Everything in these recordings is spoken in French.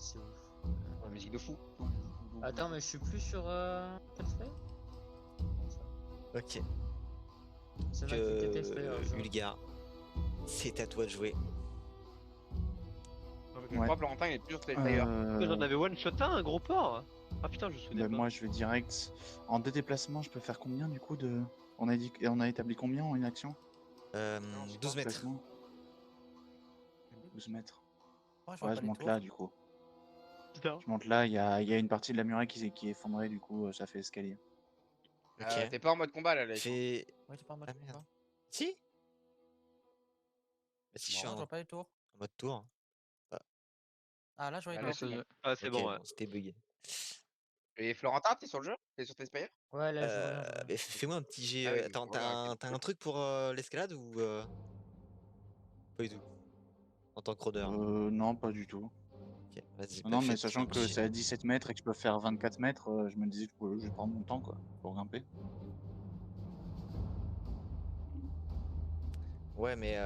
c'est ouf. La musique de fou. Attends, mais je suis plus sur Telltale. Ok. C'est là que Telltale. Ulgar, c'est à toi de jouer. Je crois que Florentin il est toujours d'ailleurs. J'en avais one shot un gros porc. Ah putain, je me souvenais Bah, pas. moi je vais direct. En 2 déplacements, je peux faire combien du coup de. On a établi combien en une action 12 mètres. Déplacement 12 mètres. Ouais, je vois Ouais, pas je les monte tours. là du coup. Putain. Je monte là, il y a une partie de la muraille qui est effondrée, du coup ça fait escalier. Ok. T'es pas en mode combat là, les Fais. Ouais, t'es pas en mode Ah merde. combat. Si. Bah si, je suis Non, je en vois pas les tours. mode tour. Ah, là, je vois les Ah, tours. là, c'est bon. Ah, c'est Ok, bon, ouais. c'était bugué. Et Florentin, t'es sur le jeu? T'es sur Tespire? Ouais, là, je vois rien. Mais fais-moi un petit jet. Ah oui, Attends, voilà, t'as un truc pour l'escalade ou pas du tout en tant que rôdeur? Non, pas du tout. Ok, vas-y. Non, mais fais sachant un que petit c'est jet. à 17 mètres et que je peux faire 24 mètres, je me disais que je vais prendre mon temps quoi, pour grimper. Ouais, mais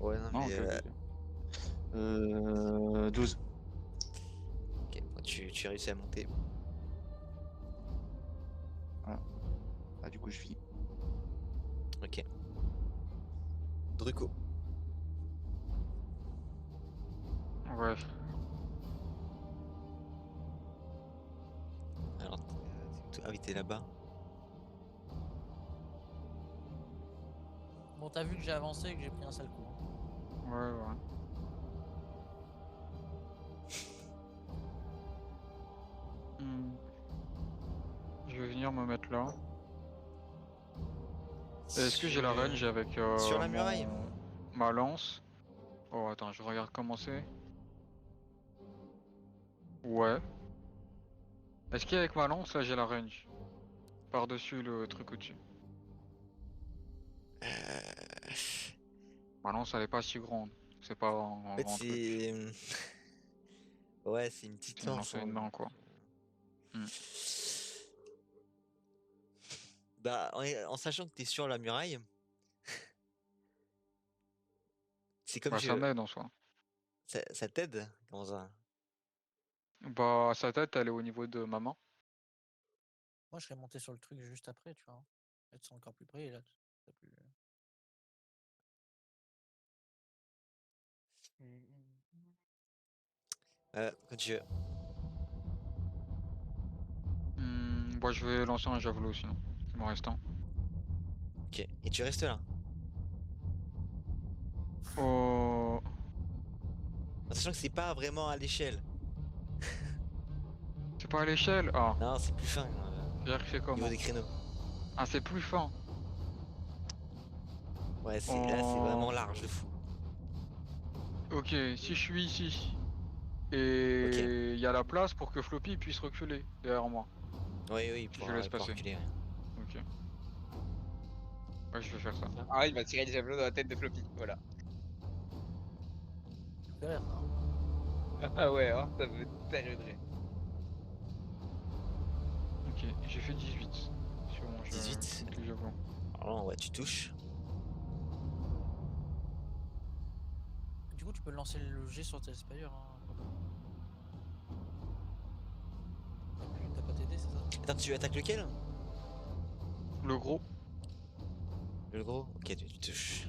ouais, non, Non, mais. ok. 12. Ok, bon, tu réussis à monter. Ah, du coup, je finis. Ok. Druco. Ouais. Alors, ah oui, t'es là-bas. Bon, t'as vu que j'ai avancé et que j'ai pris un sale coup. Hein. Ouais. Je vais venir me mettre là. Est-ce que j'ai la range avec Sur la muraille ma lance? Oh attends, je regarde comment c'est. Ouais. Est-ce qu'avec ma lance là j'ai la range? Par-dessus le truc au-dessus. Ma lance elle est pas si grande. C'est pas un En fait, grand truc. c'est. Ouais, c'est une petite C'est une lance. lance à une main quoi. Bah, en sachant que t'es sur la muraille, c'est comme Bah si ça m'aide en soi. ça t'aide. Comment ça? Bah sa tête elle est au niveau de ma main. Moi, je serais monté sur le truc juste après, tu vois. Elles sont encore plus près et là, t'as plus. Quand tu veux. Bah je vais lancer un javelot sinon. Il m'en reste un. Ok, et tu restes là. Oh. En sachant que c'est pas vraiment à l'échelle. C'est pas à l'échelle? Ah. Non, c'est plus fin. C'est-à-dire que c'est Au comment? niveau des créneaux. Ah c'est plus fin. Ouais, là, c'est vraiment large de fou. Ok, si je suis ici et il y a la place pour que Floppy puisse reculer derrière moi. Oui, Si pour je laisse passer. reculer. Ouais. Ok. Ouais, je vais faire ça. Ah, il va tirer le javelot dans la tête de Floppy, voilà. Super, hein. Ah ouais, hein, ça me terriblerait. Ok, j'ai fait 18. Sur mon 18. le javelot. Alors, ouais, tu touches. Du coup, tu peux lancer le jet sur tes Spire. Hein. T'as pas t'aider, c'est ça? Attends, tu attaques lequel? Le gros. Le gros? Ok, tu touches.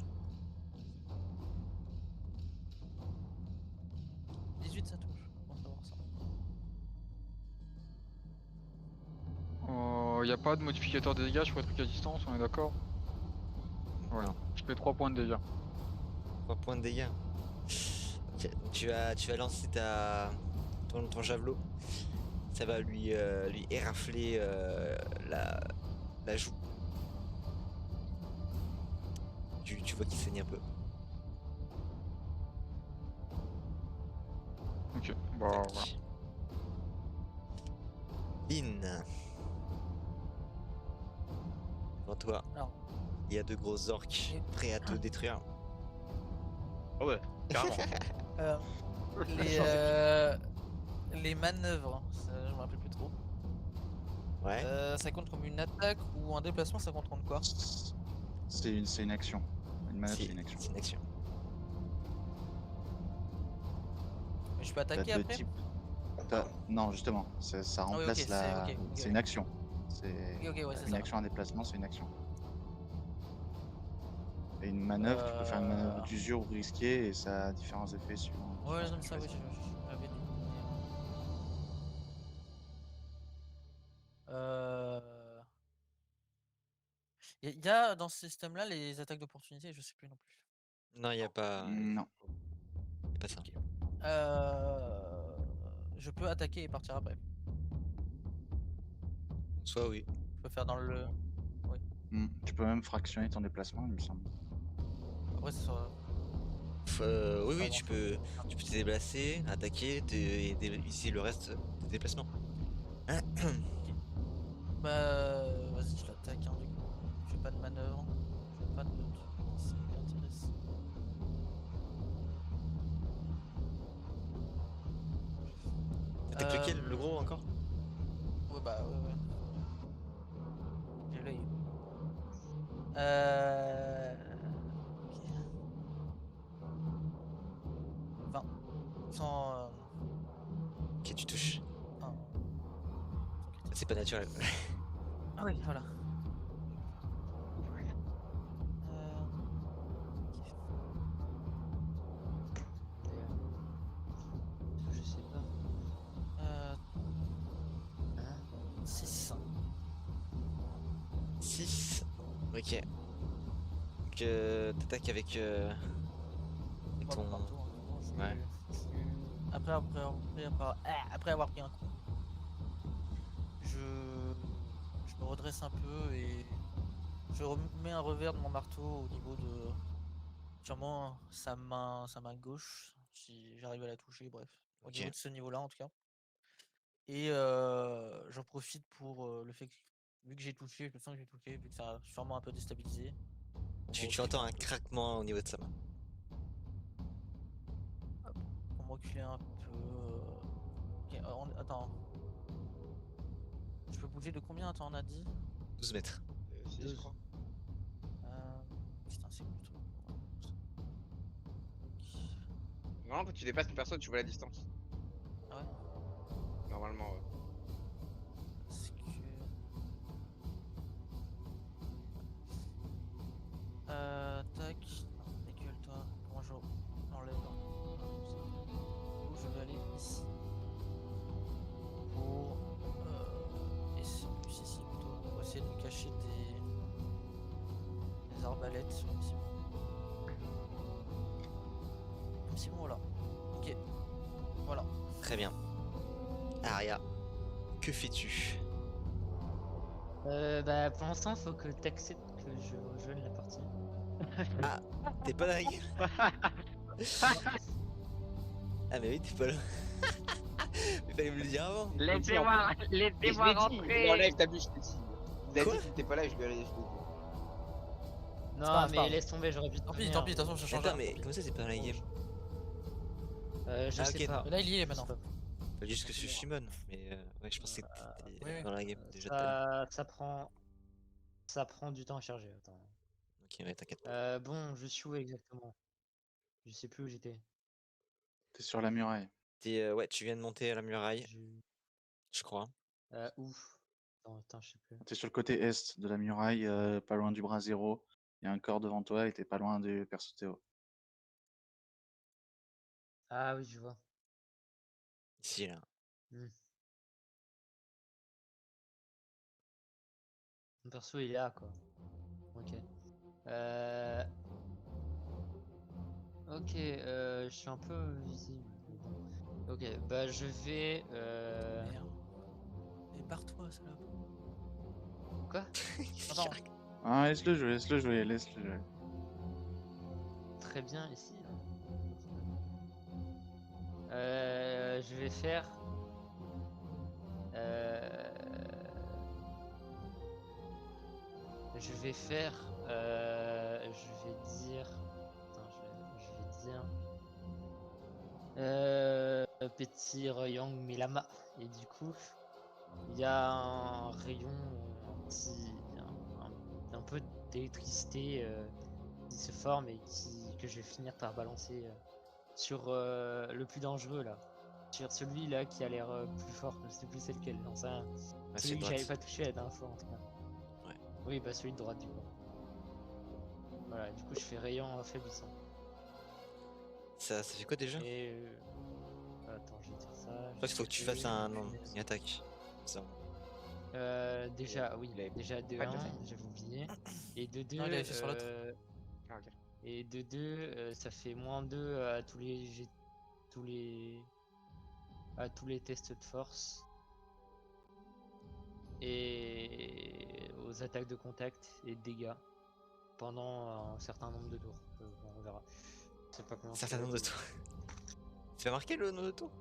18, ça touche. Bon, savoir ça. Y a pas de modificateur de dégâts sur les trucs à distance, on est d'accord? Ouais. Non. Je fais 3 points de dégâts. 3 points de dégâts. Ok, tu vas lancer ton javelot. Ça va lui érafler la joue. Tu vois qu'il saigne un peu. Ok, bah Tac. voilà. Lynn. Devant toi, Alors. il y a 2 gros orques prêts à te détruire. Ah ouais, carrément. Les manœuvres, ça, je me rappelle plus trop. Ouais. Ça compte comme une attaque ou un déplacement, ça compte comme quoi? C'est une action. Une manœuvre, c'est une action. C'est une action. Mais je peux T'as attaquer deux après? types. Non, justement, ça Ah oui, ok, remplace c'est la. ok, C'est ok. une action. C'est Ok, ouais, c'est une ça. action, un déplacement, c'est une action. Et une manœuvre, tu peux faire une manœuvre d'usure ou risquée et ça a différents effets suivant. Ouais, ce non, que mais tu ça, oui, choisis. j'avais lu. Euh... y a dans ce système-là les attaques d'opportunité, je sais plus non plus. Non, il n'y a pas, Non. y a pas ça. Ok. Je peux attaquer et partir après. Soit oui. Je peux faire dans le. Oui. Tu peux même fractionner ton déplacement, il me semble. Après, ça sera. Oui, Pas oui, grand-chose. tu peux te déplacer, attaquer utiliser le reste de tes déplacements. Bah, vas-y, je l'attaque, hein, du coup. J'ai pas de manœuvre. J'ai pas de truc qui m'intéresse. T'attaques lequel, le gros encore? Ouais, bah, ouais. J'ai l'œil. Ok. 20. Sans. Ok, tu touches. Enfin, sans critique. C'est pas naturel. Ah oui, voilà. Je sais pas. Euh, Hein 6. 6. Ok. Donc t'attaques avec ton. Partout, hein, vraiment, Ouais. après avoir pris un coup, je, je me redresse un peu et je remets un revers de mon marteau au niveau de sûrement sa main gauche, si j'arrive à la toucher, bref, au Ok. niveau de ce niveau-là en tout cas. Et j'en profite pour le fait que, vu que j'ai touché, je sens que j'ai touché, vu que ça a sûrement un peu déstabilisé. Pour me Tu reculer entends un un peu. craquement au niveau de sa main. Pour me reculer un peu. Ok, attends. Je peux bouger de combien? Attends, on a dit 12 mètres. 6, je 12. crois. Putain, c'est où le truc? Normalement, quand tu dépasses une personne, tu vois la distance. Ah ouais? Normalement, ouais. Parce que. Tac. Non, dégueule-toi. Comment j'enlève? Je vais aller ici. Pour. Et c'est plus ici plutôt. Pour essayer de me cacher des arbalètes. C'est bon, voilà. Ok. Voilà. Très bien. Aria, que fais-tu? Bah, pour l'instant, faut que t'acceptes que je rejoigne la partie. Ah, t'es pas là, Guy? Ah, mais oui, t'es pas là. Il fallait me le dire avant. Laissez-moi Mais je l'ai dit, rentrer. enlève ta bûche, je l'ai dit. Il a Quoi dit qu'il était pas là, je lui ai dit. Non, pas grave, mais pas grave. laisse tomber, j'aurais pu te Tant pis, prévenir. tant pis, de toute façon, ça change Attends, rien, mais tant pis. comment ça, c'est pas dans la game? Je Ah, sais ok, pas. Mais là, il y est Je sais maintenant. pas. Pas juste que je suis Shimon, mais ouais, je pensais que t'étais oui. dans la game déjà tout à l'heure. Ça prend du temps à charger. Attends. Ok, ouais, t'inquiète. Bon, je suis où exactement? Je sais plus où j'étais. T'es sur la muraille. Ouais, tu viens de monter à la muraille, Je- je crois. Où? Attends, je sais plus. T'es sur le côté est de la muraille, pas loin du bras zéro. Il y a un corps devant toi et t'es pas loin du perso Théo. Ah oui, je vois. Ici, là. Hmm. Mon perso, il est là, quoi. Ok. Ok, je suis un peu visible. Mais bon. Ok, bah je vais. Merde. Mais barre-toi, salope. Quoi? Attends. Ah, laisse-le jouer, laisse-le jouer, laisse-le jouer. Très bien ici. Hein. Je vais faire. Je vais faire. Je vais dire. Attends, je vais dire. Petit Young Milama. Et du coup, il y a un rayon, un peu d'électricité qui se forme et que je vais finir par balancer sur le plus dangereux là. sur celui-là qui a l'air plus fort. Je sais plus c'est lequel. Non, ça, Ah, c'est celui que droite. j'avais pas touché la dernière fois en tout cas. Ouais. Oui, bah celui de droite du coup. Voilà, du coup je fais rayon affaiblissant. Ça fait quoi déjà? Et attends, je vais dire ça. Je crois qu'il faut que tu fasses une attaque. Ça. Déjà, oui, Il avait déjà de pas 1, déjà fait j'avais oublié. Et de 2, Non, il avait fait sur l'autre. Ah, ok. et de 2, ça fait -2 à tous les tests de force. Et aux attaques de contact et de dégâts pendant un certain nombre de tours. Bon, on verra. Je sais pas comment Certain ça va nombre de être. tours. Tu as marqué le nombre de tours?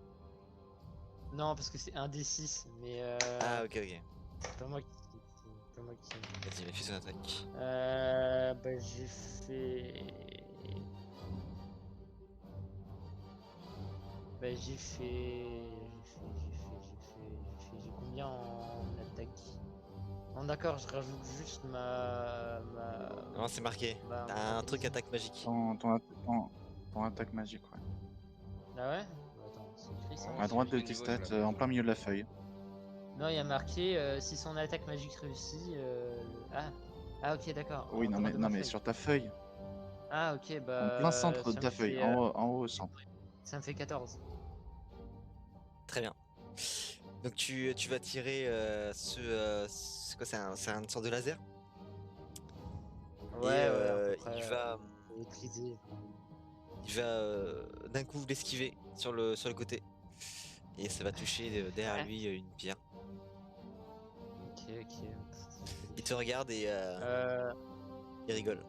Non, parce que c'est un D6, mais Ah, ok, ok. c'est pas moi qui. Vas-y, mais fais son attaque. Bah j'ai fait. Bah j'ai combien en attaque? Non d'accord, je rajoute juste Non, c'est marqué. ma T'as un truc intelligence. attaque magique. Ton attaque magique, ouais. Ah ouais? Bah, attends, c'est écrit ça. À droite de du tes niveau, je stats, l'avais. en plein milieu de la feuille. Non, il y a marqué si son attaque magique réussit. Ah ok d'accord. Oui, en non droit mais, de non ma mais feuille. sur ta feuille, Ah ok bah. en plein centre de ça ta me feuille, fait, en haut au centre. ça me fait 14. Très bien. Donc tu vas tirer c'est quoi? C'est une sorte de laser? Ouais, Et ouais, à peu près. il Maîtriser. va d'un coup l'esquiver sur le côté. Et ça va toucher derrière lui une pierre. Ok. Il te regarde et il rigole.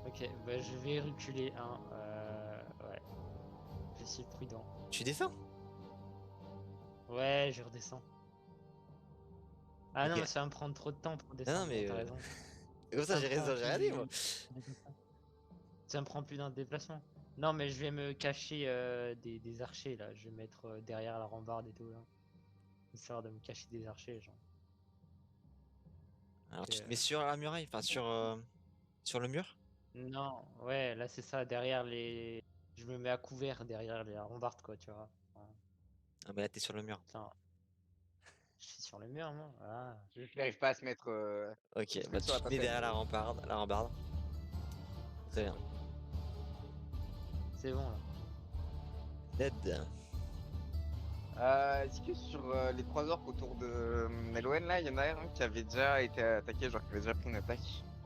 Ok, bah je vais reculer un. Ouais. Je suis prudent. Tu descends? Ouais, je redescends. Ah non, Ok. mais ça va me prendre trop de temps pour descendre. mais, T'as raison. Comme ça, Ça me prend j'ai rien dit, moi. Ça me prend plus d'un déplacement. Non, mais je vais me cacher des archers là. Je vais mettre derrière la rambarde et tout là. Histoire de me cacher des archers, genre. Alors Ok, tu te mets sur la muraille, enfin sur le mur? Non, ouais, là c'est ça, derrière les. Je me mets à couvert derrière les rambardes quoi, tu vois. Voilà. Ah bah là t'es sur le mur. Putain. Je suis sur le mur, moi. Ah. Juste, j'arrive pas à se mettre. Ok, se bah mettre sur tu la te mets passerelle. derrière la rambarde. Très bien. C'est bon là. Ned. Est-ce que sur les 3 orques autour de Meloen là, il y en a un qui avait déjà été attaqué, genre qui avait déjà pris une attaque?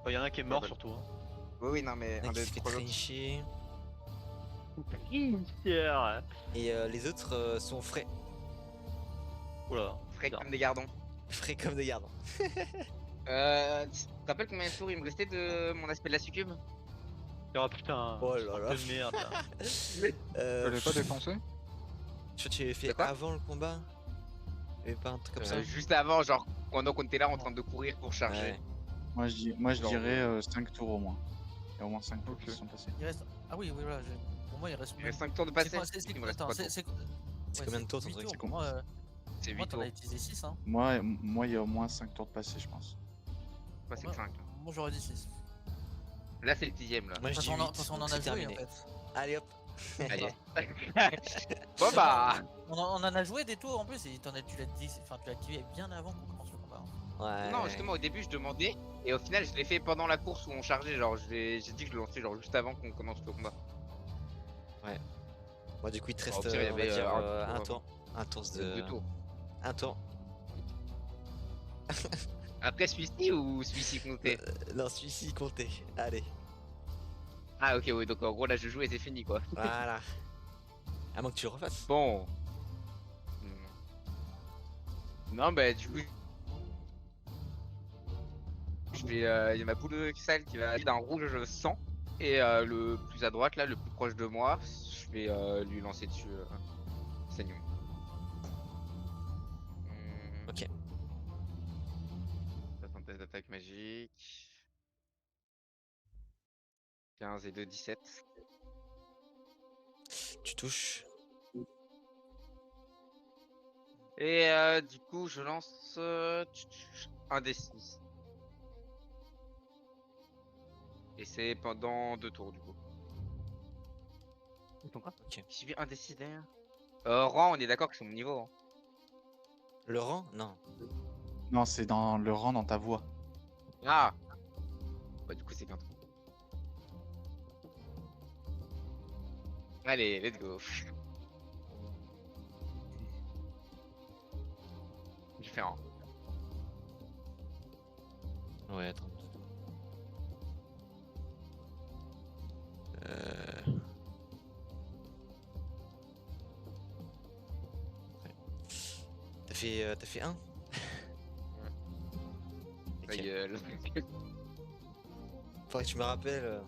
Il y en a un qui est mort bah. surtout. Hein. Oui, non, mais un qui des se fait 3 autres. trincher. Pierre. Et les autres sont frais. Oula. Frais comme des gardons. Frais comme des gardes. Tu te rappelles combien de tours il me restait de mon aspect de la succube? Oh putain. Oh là là. De merde. Là. Fallait pas dépenser? Je crois que tu l'avais fait De quoi avant le combat. Il y avait pas un truc comme ça? Juste avant, genre pendant qu'on était là en train de courir pour charger. Ouais. Moi je Genre, dirais 5 tours au moins. Il y a au moins 5 tours qui Ok. se sont passés. Il reste. Ah oui, oui, voilà. Pour moi, il reste. Il reste 5 tours de C'est passé. quoi- Il me reste attends, 3 tours. c'est C'est combien de tours ton huit truc? C'est con. Moi, C'est 8 moi t'en tours. as utilisé 6, hein. Moi il y a au moins 5 tours de passé, je pense. Moi, c'est que 5. Moi, j'aurais dit 6. Là, c'est le 10ème là. Moi je Parce dis qu'on en, 8, parce qu'on donc en c'est a joué terminé. en fait. Allez hop. Allez. Bon bah. On en a joué des tours en plus et tu l'as dit, enfin tu l'as activé bien avant qu'on commence le combat. Ouais. Non, justement, au début, je demandais. Et au final, je l'ai fait pendant la course où on chargeait. Genre, j'ai dit que je le lançais genre juste avant qu'on commence le combat. Bon, du coup, il te Au reste pire, il y on va avait, dire, un un tour tour. Un tour C'est 2 tours. Un tour. Après celui-ci ou celui-ci compté? Non, celui-ci comptait. Allez. Ah, ok, oui, donc en gros, là, je joue et c'est fini quoi. Voilà. À moins que tu le refasses. Bon. Non, bah, du coup. Je vais. Il y a ma boule de cristal qui va aller d'un rouge 100. Et le plus à droite, là, le plus proche de moi, je vais lui lancer dessus. Saignement. Ok. Attends, test d'attaque magique. 15 et 2, 17. Tu touches. Et du coup, je lance un des 6. Et c'est pendant 2 tours du coup. Ok. J'ai vu un des 6 derrière. Rang, on est d'accord que c'est mon niveau. Hein. Le rang? Non. Non, c'est dans le rang dans ta voix. Ah bah du coup c'est qu'un tour. Allez, let's go. J'ai fait un. Ouais, attends. Ouais. T'as fait un? Ta Ok. gueule. Faudrait que tu me rappelles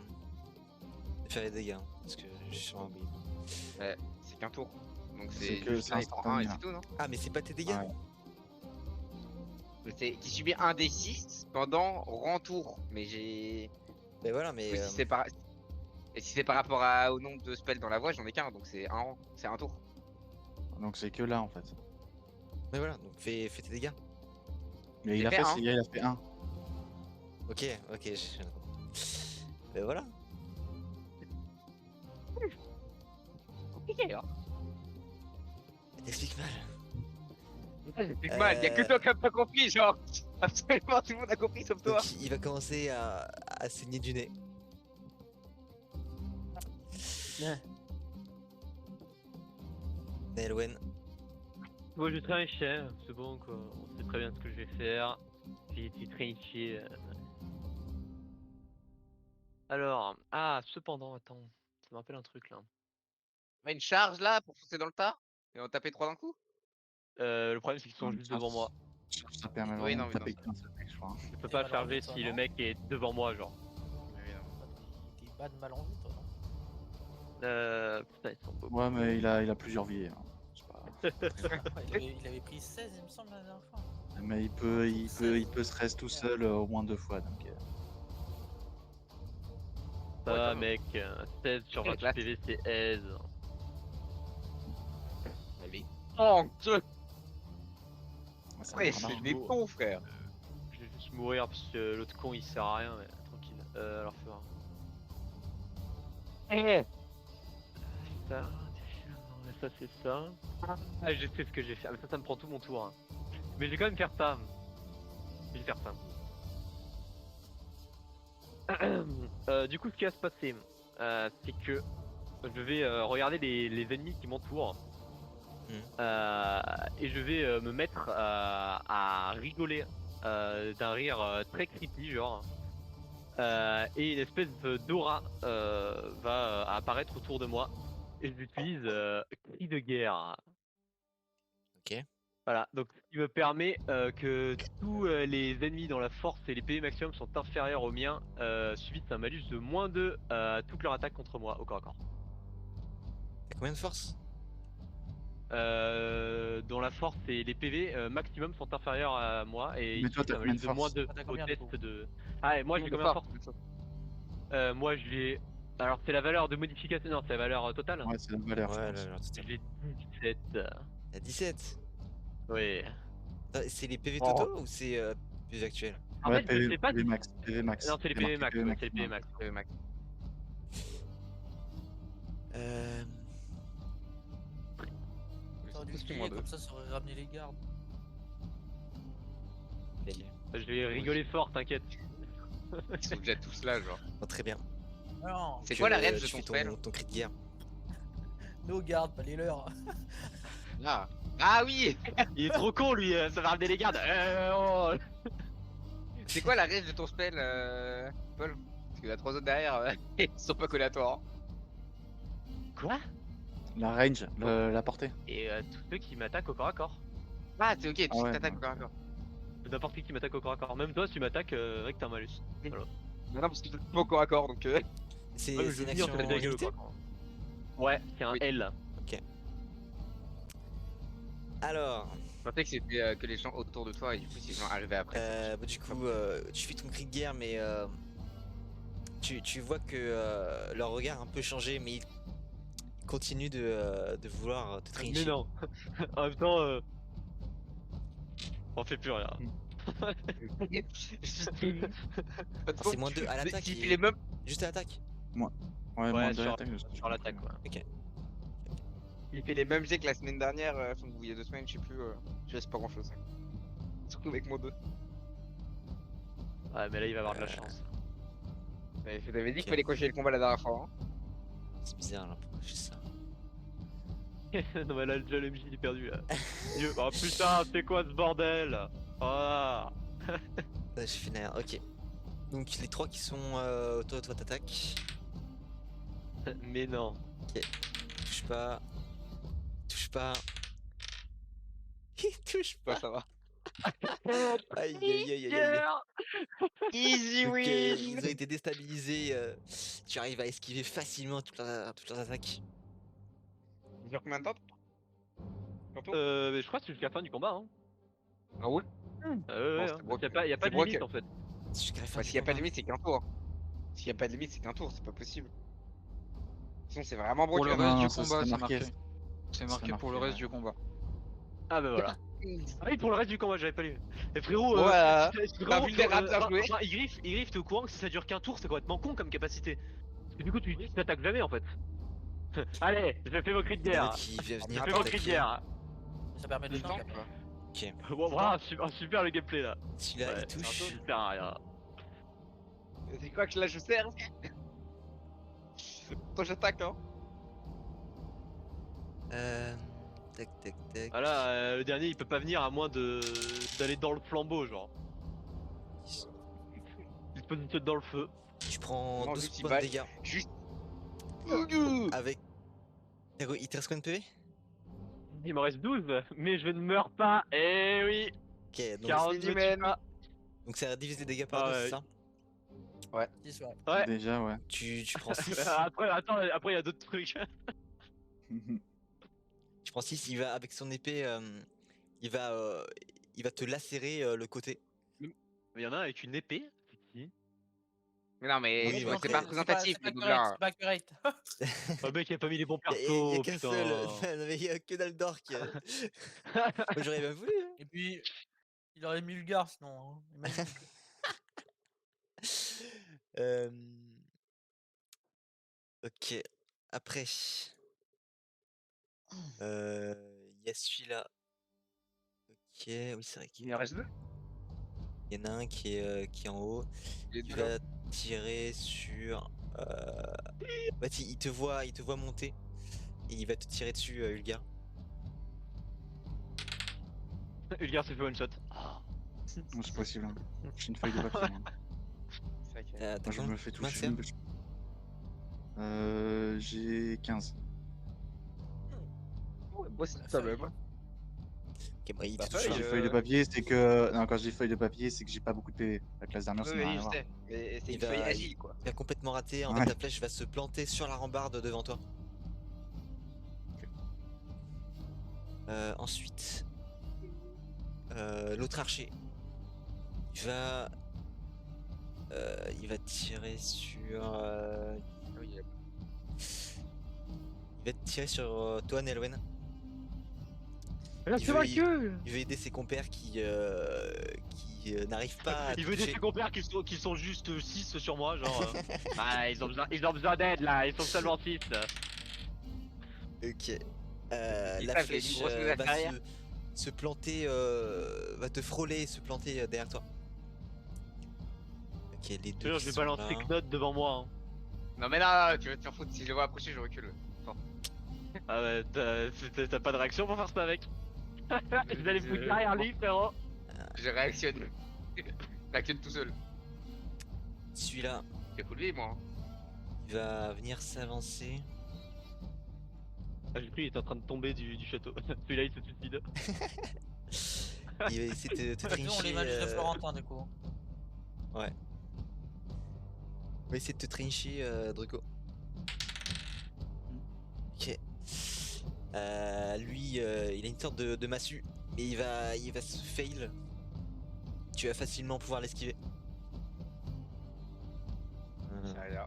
de faire les dégâts, hein, parce que je suis sûrement oublié. Ouais, c'est qu'un tour. Donc C'est c'est que juste c'est là, il prend un et instantané, c'est tout, non? Ah, mais c'est pas tes dégâts? Ouais. C'est qui subit un des 6 pendant rang tour. Mais j'ai. Mais voilà, mais Oui, si c'est par... Et si c'est par rapport au nombre de spells dans la voie, j'en ai qu'un, donc c'est un rang, c'est un tour. Donc c'est que là en fait. mais voilà, donc fais tes dégâts. Mais J'ai il a fait fait, un. il a fait un. Ok, j'ai compris. Mais voilà. Compliqué, hein. T'expliques mal. C'est mal, y'a que toi qui as pas compris, genre. Absolument tout le monde a compris sauf toi. Donc il va commencer à saigner du nez. Nelwen. Moi je traîne chien, c'est bon quoi, on sait très bien ce que je vais faire. Puis tu traînes chier. Alors, cependant, attends, ça me rappelle un truc là. On a une charge là pour foncer dans le tas et on tapait 3 d'un coup. Le problème c'est qu'ils sont juste devant moi. Ça permet Oui, vraiment non, de mais taper non, qu'un seul mec, je crois. Je peux Et pas mal en charger vue, toi, si le non mec est devant moi, genre. T'es bad mal en vue, toi, non? Putain, ils sont beaux. Ouais, mais il a plusieurs vies. Hein. C'est pas- Il avait pris 16, il me semble, la dernière fois. Mais il peut se reste tout seul au moins 2 fois. Donc, Ça Ouais, va, ça va. mec, 16 sur Quelle 28 classe. PV, c'est aise. Allez. Oh, Dieu. ça Ouais, va c'est marcher. des cons, frère. Je vais juste mourir parce que l'autre con il sert à rien, mais tranquille. Alors, feu. Eh. Ça, ça c'est ça. Ah, je sais ce que je vais faire, mais ça me prend tout mon tour. Hein. Mais je vais quand même faire ça. Je vais faire ça. Du coup, ce qui va se passer, c'est que je vais regarder les ennemis qui m'entourent. Et je vais me mettre à rigoler d'un rire très creepy, genre. Et une espèce d'aura va apparaître autour de moi. Et j'utilise cri de guerre. Ok. Voilà, donc ce qui me permet que tous les ennemis dans la force et les PV maximum sont inférieurs aux miens subissent un malus de -2 à toute leur attaque contre moi au corps à corps. T'as combien de force? Dans la force et les PV maximum sont inférieurs à moi et Mais ils toi, subissent t'as un combien malus de de force? -2 Ah, t'as au combien, du test coup? de... Ah et moi j'ai combien de force? Moi j'ai... Alors c'est la valeur de modification, non c'est la valeur totale. Ouais, c'est la valeur. Ouais, je pense. là, J'ai 17. T'as 17. Oui. C'est les PV Oh. totaux ou c'est PV actuels? En Ouais, fait je sais pas PV si... max. PV max. Non c'est les Il y a PV marqué max, ouais, c'est les PV maximum. max. Max. Euh... T'aurais dû Tous crier, moins deux. comme ça aurait ramené les gardes. ok. Je vais rigoler fort, t'inquiète. Ils sont déjà tous là, genre. Bon, très bien. Non, C'est quoi la range de tu ton fais spell? ton cri de guerre. nos gardes, pas les leurs. Ah. Ah oui. Il est trop con lui, ça va ramener les gardes. Oh. C'est quoi la range de ton spell, Paul? Parce qu'il y a 3 autres derrière, ils sont pas collés à toi. Hein. Quoi? La range, la portée. Et tous ceux qui m'attaquent au corps à corps. Ah, c'est ok, tu Ah ouais, t'attaques ouais. encore encore. N'importe qui m'attaque au corps à corps. Même toi, si tu m'attaques avec ta malus. Non, parce que je pas au corps à corps donc. C'est Ouais, mais c'est je une veux dire, action c'est la gueule, limitée? quoi. Ouais, c'est un Oui. L. Alors, Je pensais que c'était que les gens autour de toi et du coup, si les gens arrivaient après. du coup, tu fais ton cri de guerre, mais tu vois que leur regard a un peu changé, mais ils continuent de vouloir te Mais trincher. non. En même temps, on fait plus rien. C'est -2 à l'attaque Si et- les mêmes. Juste à l'attaque. Ouais, Ouais, moins de sur- l'attaque. Sur l'attaque, ouais. Il fait les mêmes jets que la semaine dernière, enfin, ou il y a 2 semaines, je sais plus. Je laisse pas grand chose. Surtout avec mon 2. Ouais, mais là, il va avoir de la chance. Mais je t'avais dit Ok. qu'il fallait cocher le combat la dernière fois. Hein. C'est bizarre là, pourquoi je fais ça? Non, mais là, déjà, le MJ il est perdu là. Oh putain, c'est quoi ce bordel? Ah. J'ai fait rien, ok. Donc les 3 qui sont autour de toi t'attaquent. Mais non. Touche pas. Touche pas. Il touche Toi, pas. ça va. Aïe aïe aïe aïe aïe. Easy Donc, win. ils ont été déstabilisés. Tu arrives à esquiver facilement toutes leurs attaques. Il dure combien de temps? Bientôt Mais je crois que c'est jusqu'à la fin du combat. Hein. Ah ouais? Ouais, Bon, ouais, c'est hein. broken. Y a pas C'est de limite broken. en fait. C'est jusqu'à la fin Bah, du s'il y a pas de combat. limite, c'est qu'un tour. S'il y a pas de limite, c'est qu'un tour, c'est pas possible. Sinon, c'est vraiment Pour le broken. reste Non, du ça combat, serait c'est marqué. marqué. C'est serait marqué pour le marqué, reste ouais. du combat. Ah bah voilà. Ah oui, pour le reste du combat, j'avais pas lu. Et frérot, Voilà. frérot, vulnérable, bien joué. Igrif, t'es au courant que si ça dure qu'un tour, c'est complètement con comme capacité. Parce que du coup, tu t'attaques jamais en fait. Allez, je fais vos cris de Il y en a guerre. qui vient Je venir fais vos cris de t'attaquer. guerre. Ça permet de Le temps, temps. quoi. Ok. Bon, bravo, super le gameplay là. Celui-là Ouais, il touche. ça sert à rien. C'est quoi que là je sers? Toi, j'attaque, hein. Tac tac tac. Voilà, le dernier il peut pas venir à moins d'aller dans le flambeau, genre. Il se positionne dans le feu. Tu prends Non, 12 juste, il points de bat. dégâts Juste. avec. Il te reste combien de PV? Il m'en reste 12, mais je ne meurs pas. Eh oui, Ok, donc 40 me tue pas. ça va diviser les dégâts par Ah deux, ouais. c'est ça? 10, ouais. Ouais. Déjà, ouais. Tu prends 6. Après, attends, après il y a d'autres trucs. Tu prends 6, il va avec son épée, il va te lacérer le côté. Mais il y en a un avec une épée. C'est qui? Mais non, mais Oui, ouais, c'est c'est- pas représentatif, C'est pas les doubleurs. accurate. Oh mec, il a pas mis les bons Il persos. y a qu'un putain. seul, non, mais il y a que Daldor qui. Moi j'aurais bien voulu. Hein. Et puis, il aurait mis le gars sinon. Hein. Imagine. Euh, Ok, après. Il y a celui-là. Ok, oui, c'est vrai qu'il Il en reste 2. y en a un qui est en haut. Les Il deux là. va tirer sur. Bah, il te voit monter et il va te tirer dessus, Ulgar. Ulgar s'est fait one shot. Non, c'est possible. Hein. J'ai une feuille de papier. Moi. C'est vrai que- T'as Moi, je combien- me fais combien de toucher. CA? J'ai 15. Ouais, moi, c'est La ça feuille. même. hein. Ok, bah, il Bah, te touche feuille, pas. J'ai feuille de papier, c'est que. Non, quand je dis feuille de papier, c'est que j'ai pas beaucoup de PV. La classe dernière, ça Oui, n'a oui, rien à je voir. sais. Mais c'est Il une va- feuille agile, quoi. Il va complètement rater. En Ouais. fait, ta flèche va se planter sur la rambarde devant toi. Ensuite, l'autre archer, il va tirer sur. Oui, Il va tirer sur Toan et Elwen. Là, Il c'est veut- ma queue. Il veut aider ses compères qui n'arrivent pas à Il veut aider toucher. ses compères qui sont juste 6 sur moi, genre. Ah, ils ont besoin d'aide là, ils sont seulement 6. Ok. Il La tape les flèche grosses va derrière. se planter, va te frôler et se planter derrière toi. Ok, les deux. Je qui vais sont balancer là. Knot devant moi. Hein. Non, mais là, tu vas te faire foutre. Si je le vois approcher, je recule. Ah ouais, t'as pas de réaction pour faire ça avec. Vous allez foutre derrière lui, frérot. Je réactionne. Je réactionne tout seul. Celui-là, J'ai full vie, moi. il va venir s'avancer. Ah, j'ai cru qu'il était en train de tomber du château. Celui-là il se suicide. Il va essayer de te Nous, on trincher. les malus de Florentin du coup. Il va essayer de te trincher, Druko. Ok. Lui, il a une sorte de massue, mais il va se fail. Tu vas facilement pouvoir l'esquiver. Derrière.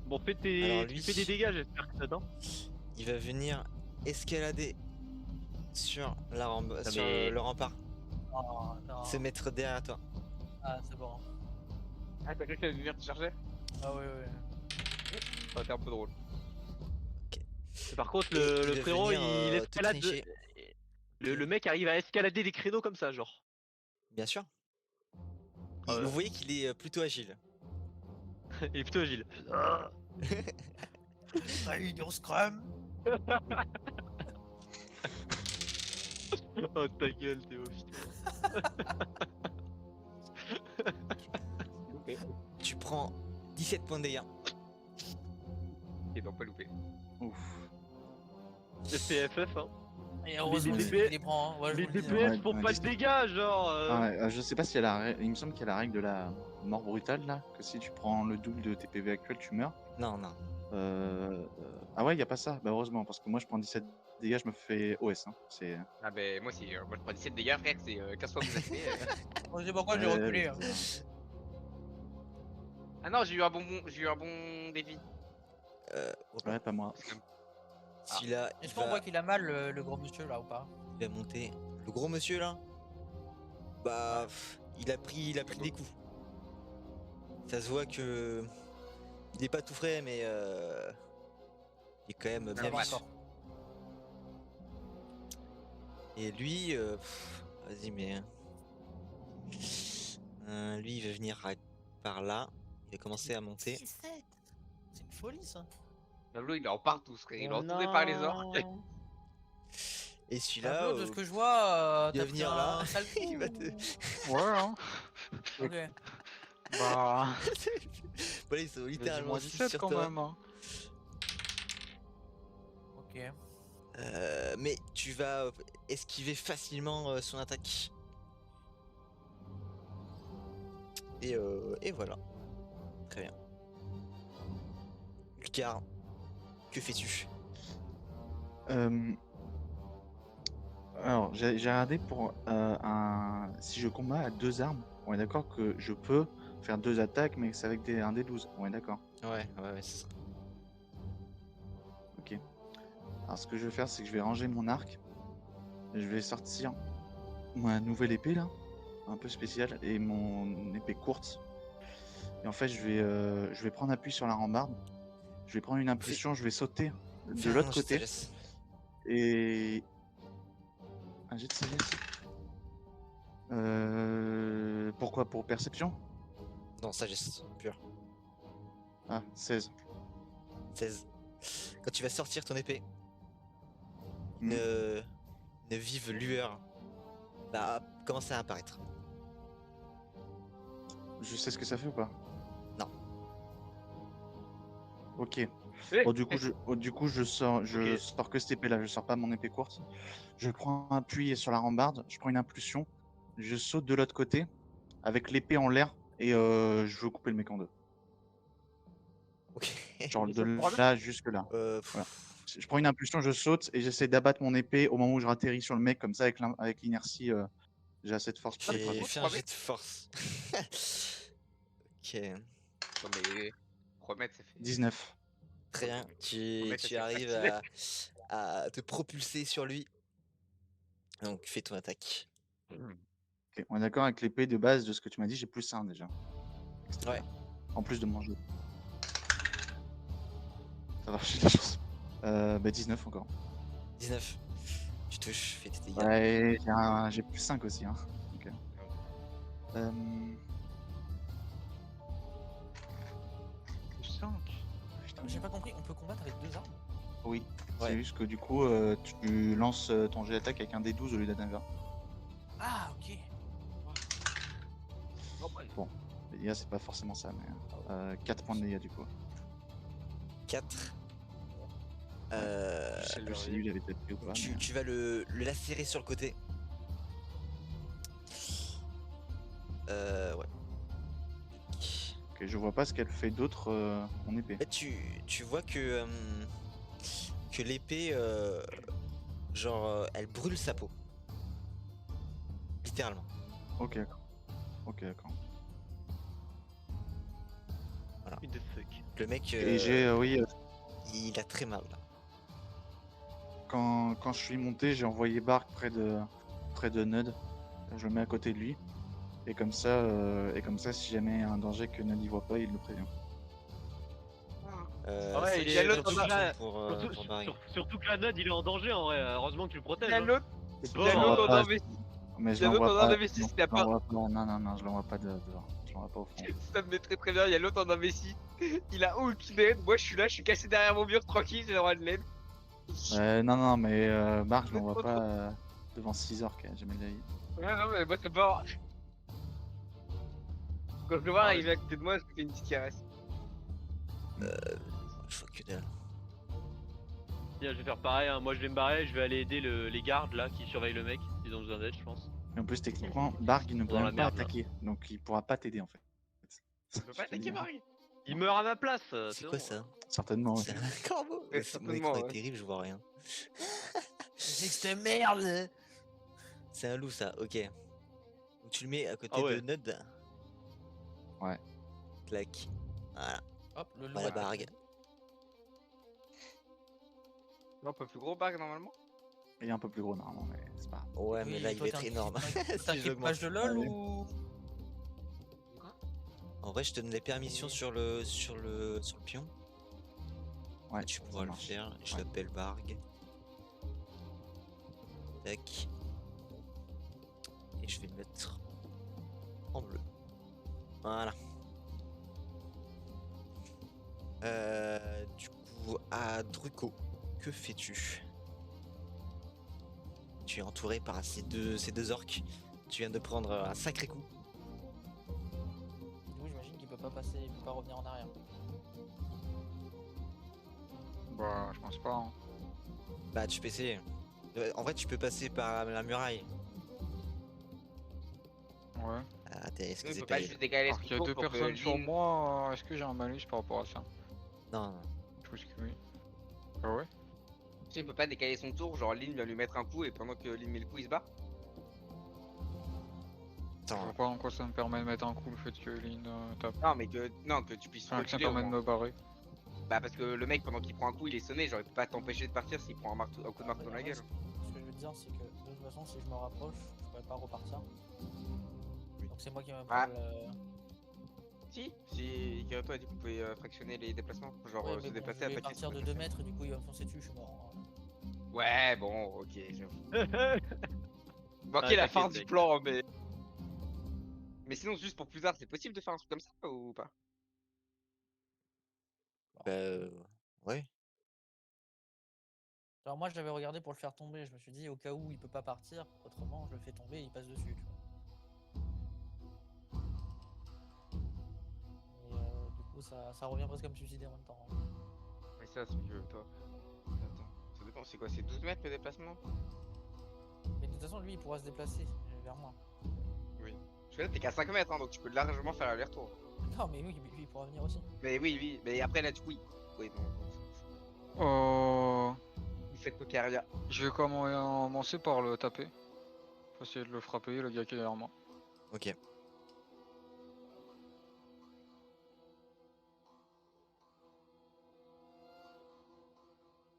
Bon, Alors, tu lui- fais des dégâts, j'espère que ça dedans. Il va venir escalader sur sur mais- le rempart, Oh, non. se mettre derrière toi. Ah, c'est bon. Ah, t'as cru que t'allais venir te chercher? Ah, oui, oui. Ça aurait été un peu drôle. Par contre, Et il le va frérot, venir, il te escalade. trincher. Le mec arrive à escalader des créneaux comme ça, genre. Bien sûr. Ah ouais. Vous voyez qu'il est plutôt agile. Il est plutôt agile. Réunion Scrum. Oh ta gueule, Théo, putain. Tu prends 17 points de dégâts. Il doit pas louper. Ouf. C'est FF, hein. Et heureusement les c'est DPS équilibrant. Hein. Ouais, je Les vous le dis, hein. DPS Ouais, font ouais, pas de dis- dégâts, genre. Ah ouais, je sais pas s'il y a la il me semble qu'il y a la règle de la mort brutale là, que si tu prends le double de tes PV actuels, tu meurs. Non, non. Ah ouais, il y a pas ça. Bah heureusement, parce que moi je prends 17 dégâts, je me fais OS. Hein. C'est. Ah ben moi aussi, moi je prends 17 dégâts frère, c'est 15 fois plus HP. Je sais pourquoi j'ai Ouais, reculé. Hein. Ah non, j'ai eu un bon défi. Hop là. Ouais, pas moi. Parce que- Celui-là, il Est-ce qu'on voit qu'il a mal le gros monsieur là ou pas? va monter. Le gros monsieur là, bah, il a pris des coups. Ça se voit que il est pas tout frais, mais il est quand même bien mal. vif. Et lui, vas-y, mais lui, il va venir par là. Il va commencer à monter. 17. C'est une folie ça. Pablo il est en partout, frère. Il est Oh entouré par les orques. non. Et celui-là, Pablo, de ce que je vois, il va t'as pris venir là. un sale coup. il va te. Ouais, hein. Ok. Bah, Voilà, ils sont il a dit littéralement moins six 17 sur quand toi. même. Hein. Ok. Mais tu vas esquiver facilement son attaque. Et voilà. Très bien. Lucas, que fais-tu? Alors, j'ai regardé pour si je combats à 2 armes, on est d'accord que je peux faire 2 attaques, mais c'est avec un D12. On est d'accord. Ouais, c'est ça. Ok. Alors, ce que je vais faire, c'est que je vais ranger mon arc. Je vais sortir ma nouvelle épée là, un peu spéciale, et mon épée courte. Et en fait, je vais prendre appui sur la rambarde. Je vais prendre une impulsion, je vais sauter de Fais un l'autre jet de côté. sagesse. Et. Un jet de sagesse. Pourquoi? Pour perception? Non, sagesse, pure. Ah, 16. 16. Quand tu vas sortir ton épée, Mhm. une vive lueur va commencer à apparaître. Je sais ce que ça fait ou pas? Non. Ok. Eh, Bon, du coup, je sors Ok. que cette épée là, je sors pas mon épée courte. Je prends un appui sur la rambarde, je prends une impulsion, je saute de l'autre côté avec l'épée en l'air et je veux couper le mec en deux. Ok. Genre Et de ça prend- là jusque là. Voilà. Je prends une impulsion, je saute et j'essaie d'abattre mon épée au moment où je ratterris sur le mec, comme ça avec l'inertie, j'ai assez de force pour J'ai l'écraser. fait un jet de force. Ok. Non mais 3 mètres ça fait. Très 19. bien. mec, ça Tu fait arrives facile. à te propulser sur lui. Donc fais ton attaque. Ok, on est d'accord avec l'épée de base de ce que tu m'as dit, j'ai plus 1 déjà. C'était Ouais. bien. En plus de mon jeu. Ça va, j'ai de la chance. 19 encore. 19. Tu touches, fais tes dégâts. Ouais, j'ai plus 5 aussi. Hein. Ok. Plus 5. Putain, J'ai pas compris, on peut combattre avec 2 armes? oui, Ouais. c'est juste que du coup, tu lances ton jet d'attaque avec un D12 au lieu d'un dagger. Ah, ok. Bon, les dégâts, c'est pas forcément ça, mais 4 points de dégâts du coup. 4. Je sais plus si lui il avait peut-être pris ou pas. mais- Tu vas le lacérer sur le côté. Ouais. Ok, je vois pas ce qu'elle fait d'autre, mon épée. Là, tu vois que l'épée, elle brûle sa peau. Littéralement. Ok, d'accord. Ok, d'accord. Voilà. What the fuck. Le mec, Et j'ai, oui, il a très mal là. quand je suis monté, j'ai envoyé Bark près de Nud. Je le mets à côté de lui. Et comme ça, si jamais il y a un danger que Nud y voit pas, il le prévient. Ouais, salut, il y a est l'autre Perdu en bas. pour Barry. Surtout que la node, il est en danger en vrai. Heureusement que tu le Il protèges. y a hein. l'autre, C'est il y a pas, l'autre en pas, investit. mais Il je y a l'envoie l'autre en pas. investit, Non, il a je pas. l'envoie pas. Non, je l'envoie pas dehors. Je l'envoie pas au fond. Ça me met très très bien, il y a l'autre en investit. Il a aucune aide, moi je suis là, je suis caché derrière mon mur tranquille, j'ai le droit de l'aide. Non, mais Bark, je Vous êtes l'envoie trop pas devant 6 orques, jamais de la vie. Ouais, non, mais moi c'est pas. Quand je le vois Ah, arriver à côté de moi, je lui fais une petite caresse. Je vois que dalle. Tiens, je vais faire pareil. hein. Moi, je vais me barrer. Je vais aller aider les gardes là qui surveillent le mec. Ils ont besoin d'aide, je pense. Et en plus, techniquement, Bark, il ne peut Dans la même pas merde, là. attaquer. Donc, il pourra pas t'aider en fait. Je peux pas Je te attaquer dis, Marie. Il meurt à ma place. C'est quoi bon. ça? certainement. C'est un corbeau? Ouais, Mon écran certainement, est ouais. terrible, je vois rien. C'est que cette merde. C'est un loup ça, ok. Donc tu le mets à côté Ah ouais. de Nod. Ouais. Clac. Voilà, Hop, le loup. voilà est Barg. Non, un peu plus gros bag normalement. Il est un peu plus gros normalement, mais c'est pas grave. Ouais, mais Oui, là il toi, va t'as être un énorme. T'as Si un j'augmente. équipage de LoL Ouais. ou. En vrai, je te donne les permissions sur le pion. Ouais, Tu ça pourras le marche. faire. Je Ouais. l'appelle Barg. Tac. Et je vais le mettre en bleu. Voilà. Du coup, à Druco, que fais-tu? Tu es entouré par ces deux orques. Tu viens de prendre un sacré coup. Du coup, j'imagine qu'il peut pas passer, il peut pas revenir en arrière. Bah, je pense pas. Hein. Bah, tu peux essayer. En vrai, tu peux passer par la muraille. Ouais. Ah, t'es Il excusé peut pas juste décaler Alors son qu'il y a tour deux pour que personnes sur Lynn- moi, est-ce que j'ai un malus par rapport à ça? Non, non. Je pense que oui. Ah ouais? Tu sais, il peut pas décaler son tour, genre Lynn vient lui mettre un coup et pendant que Lynn met le coup, il se bat. Je vois Attends. pas en quoi ça me permet de mettre un coup le fait que Lynn tape. Non, mais que tu puisses Enfin, que ça me reculer au permet de moins. me barrer. Bah parce que le mec pendant qu'il prend un coup il est sonné, genre il peut pas t'empêcher de partir s'il prend un coup de marteau dans la gueule. Ce que je veux te dire, c'est que de toute façon, si je me rapproche, je pourrais pas repartir. Donc c'est moi qui me prends le. Si Kirito a dit qu'on pouvait fractionner les déplacements, genre Ouais, se mais bon, déplacer je vais attaquer. partir de 2 mètres, du coup il va me foncer dessus, je suis mort. Ouais bon ok j'avoue. Manquer Ouais, la fin t'inquiète, du mec. plan mais. Mais sinon juste pour plus tard c'est possible de faire un truc comme ça ou pas? Bah, ouais. Alors moi j'avais regardé pour le faire tomber, je me suis dit au cas où il peut pas partir, autrement je le fais tomber et il passe dessus. Tu vois. Et du coup ça revient presque comme suicider en même temps. hein. Mais ça c'est que toi. Attends, ça dépend, c'est quoi? C'est 12 mètres le déplacement? Mais de toute façon lui il pourra se déplacer vers moi. Parce que là t'es qu'à 5 mètres hein, donc tu peux largement faire l'aller-retour. Non mais oui, lui il pourra venir aussi. Mais oui, mais après là du coup oui non. Vous faites Tokaria. Je vais commencer par le taper. Je vais essayer de le frapper, le gars qui est derrière moi. Ok.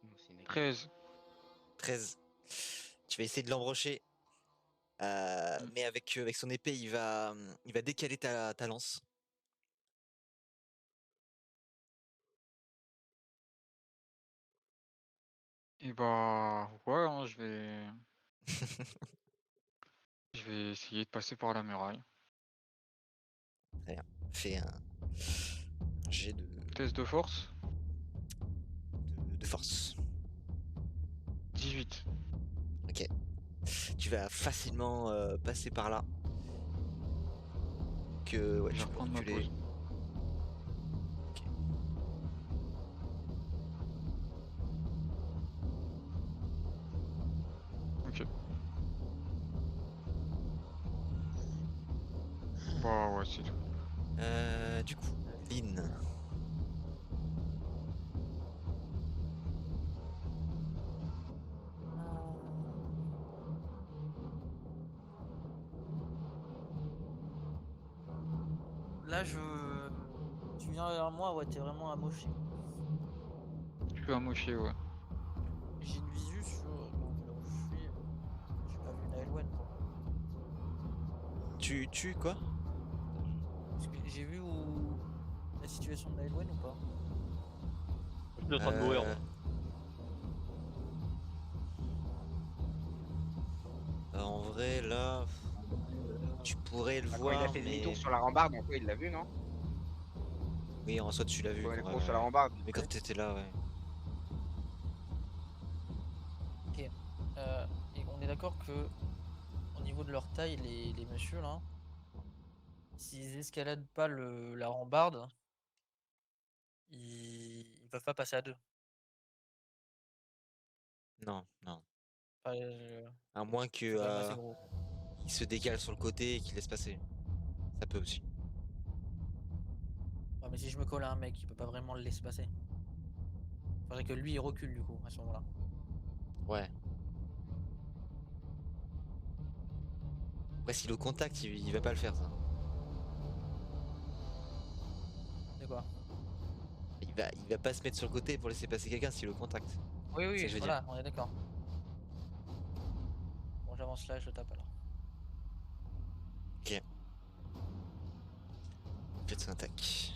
Non, c'est une 13. 13. Tu vas essayer de l'embrocher. Mais avec son épée, il va décaler ta lance. Et bah ouais, hein, je vais essayer de passer par la muraille. Très bien. Fais un jet de Test de force. force. 18. Ok. Tu vas facilement passer par là. Ouais, Je tu vais peux reprendre ma reculer. pause. Ok. Bah ouais, c'est tout. Du coup, Lynn. Là tu viens vers moi, ouais t'es vraiment amoché. Je suis amoché, ouais. J'ai une visu sur donc, là où je suis. J'ai pas vu Naelwen quoi. Tu quoi? Parce que j'ai vu où la situation de Naelwen ou pas? est en train de mourir. En vrai, là, tu pourrais le Bah, quand il a voir, fait mais demi-tour sur la rambarde, en fait, il l'a vu, non? oui, en soi, tu l'as vu. Quand il est quand- pro sur la rambarde. Mais quand t'étais là, ouais. Et on est d'accord que au niveau de leur taille, les messieurs là, s'ils escaladent pas la rambarde, ils peuvent pas passer à deux. Non, non. Enfin, À moins que c'est quand même assez gros. il se décale sur le côté et qu'il laisse passer. Ça peut aussi. Ouais, mais si je me colle à un mec, il peut pas vraiment le laisser passer. Faudrait que lui il recule du coup à ce moment-là. Ouais. Après, s'il est au contact, il va pas le faire, ça. C'est quoi? Il va pas se mettre sur le côté pour laisser passer quelqu'un s'il est au contact. Oui, C'est oui, ça que je veux voilà, on est d'accord. Bon, j'avance là, je tape alors. Ok. Faites son attaque.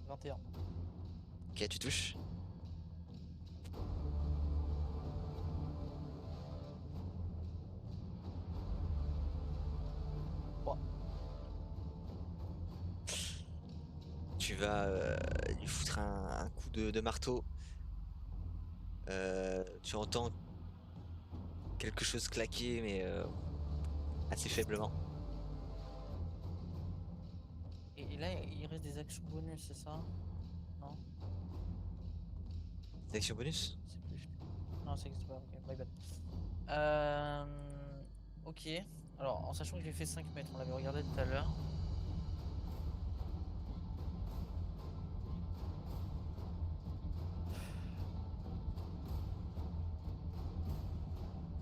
21. Ok, tu touches. Trois. Tu vas lui foutre un coup de marteau. Tu entends quelque chose claquer, mais assez faiblement. Et là, il reste des actions bonus, c'est ça? Non? Des actions bonus? C'est plus. Non, ça existe pas, ok, my bad. Ok. Alors, en sachant que j'ai fait 5 mètres, on l'avait regardé tout à l'heure.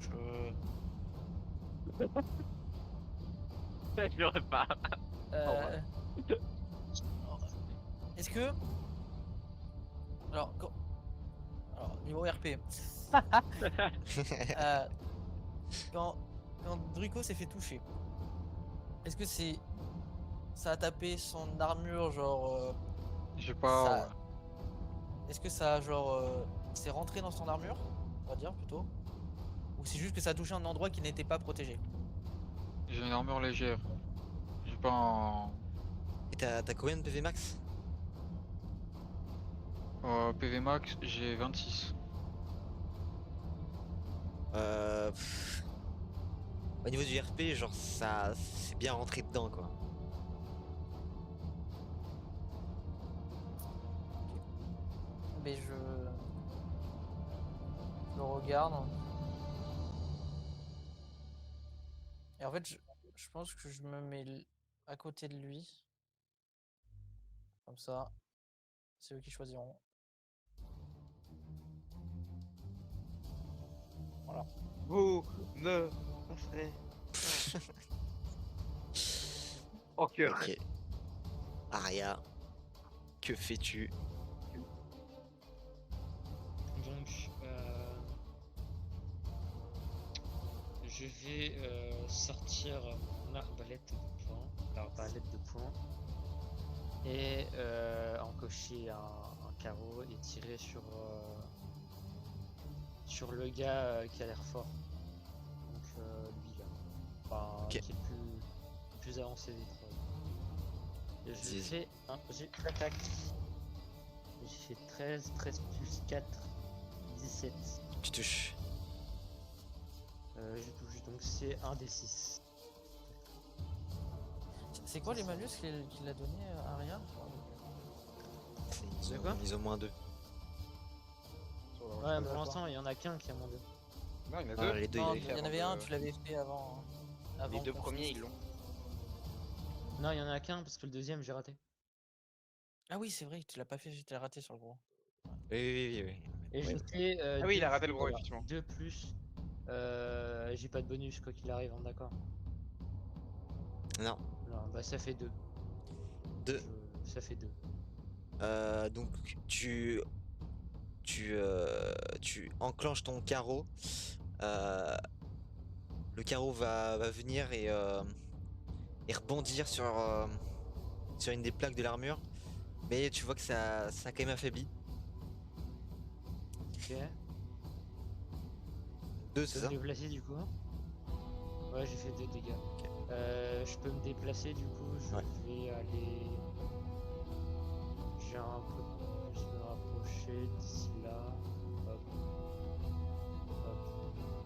Je. Je l'aurais pas. Euh, Est-ce que. Alors, Alors, niveau RP. euh, quand, quand Druco s'est fait toucher, est-ce que c'est. Ça a tapé son armure, genre. J'ai pas. Ça- Ouais. Est-ce que ça, genre. C'est rentré dans son armure, on va dire plutôt? Ou c'est juste que ça a touché un endroit qui n'était pas protégé? J'ai une armure légère. J'ai pas un. Et t'as combien de PV max? PV max, j'ai 26. Pff. Au niveau du RP, genre ça, c'est bien rentré dedans, quoi. Mais je le regarde. Et en fait, je pense que je me mets à côté de lui. Comme ça, c'est eux qui choisiront. Voilà. Vous me passerez. En cœur. Ok. Aria, que fais-tu? Donc, je vais sortir mon arbalète de poing, et encocher un carreau et tirer sur le gars qui a l'air fort. Donc lui là, enfin, Ok. qui est le plus avancé des trois. Et je Vas-y. fais j'ai l'attaque. J'ai fait 13 plus 4, 17. Tu touches. Je touche, donc c'est un des 6. C'est quoi les malus qu'il a donné à Aria? Ils De quoi ils ont moins 2. Ouais, pour l'instant, il y en a qu'un qui a moins 2. Non, il y en a Ah, deux. les deux, Non, il il avait y en avait un, tu l'avais fait avant. Les deux qu'on premiers, finisse. ils l'ont. Non, il y en a qu'un parce que le deuxième, j'ai raté. Ah oui, c'est vrai, tu l'as pas fait, j'étais raté sur le gros. Oui. Et j'ai Ouais. fait. Ah oui, il a raté le gros, effectivement. 2 plus. J'ai pas de bonus, quoi qu'il arrive, hein, d'accord. Non. Non, bah ça fait 2. 2. Ça fait 2. Donc tu enclenches ton carreau. Le carreau va venir et rebondir sur une des plaques de l'armure. Mais tu vois que ça a quand même affaibli. Ok. 2, Je c'est peux ça? me déplacer du coup. Ouais, j'ai fait 2 dégâts. Ok. Je peux me déplacer du coup, je Ouais. vais aller. J'ai un peu plus me rapprocher d'ici là. Hop.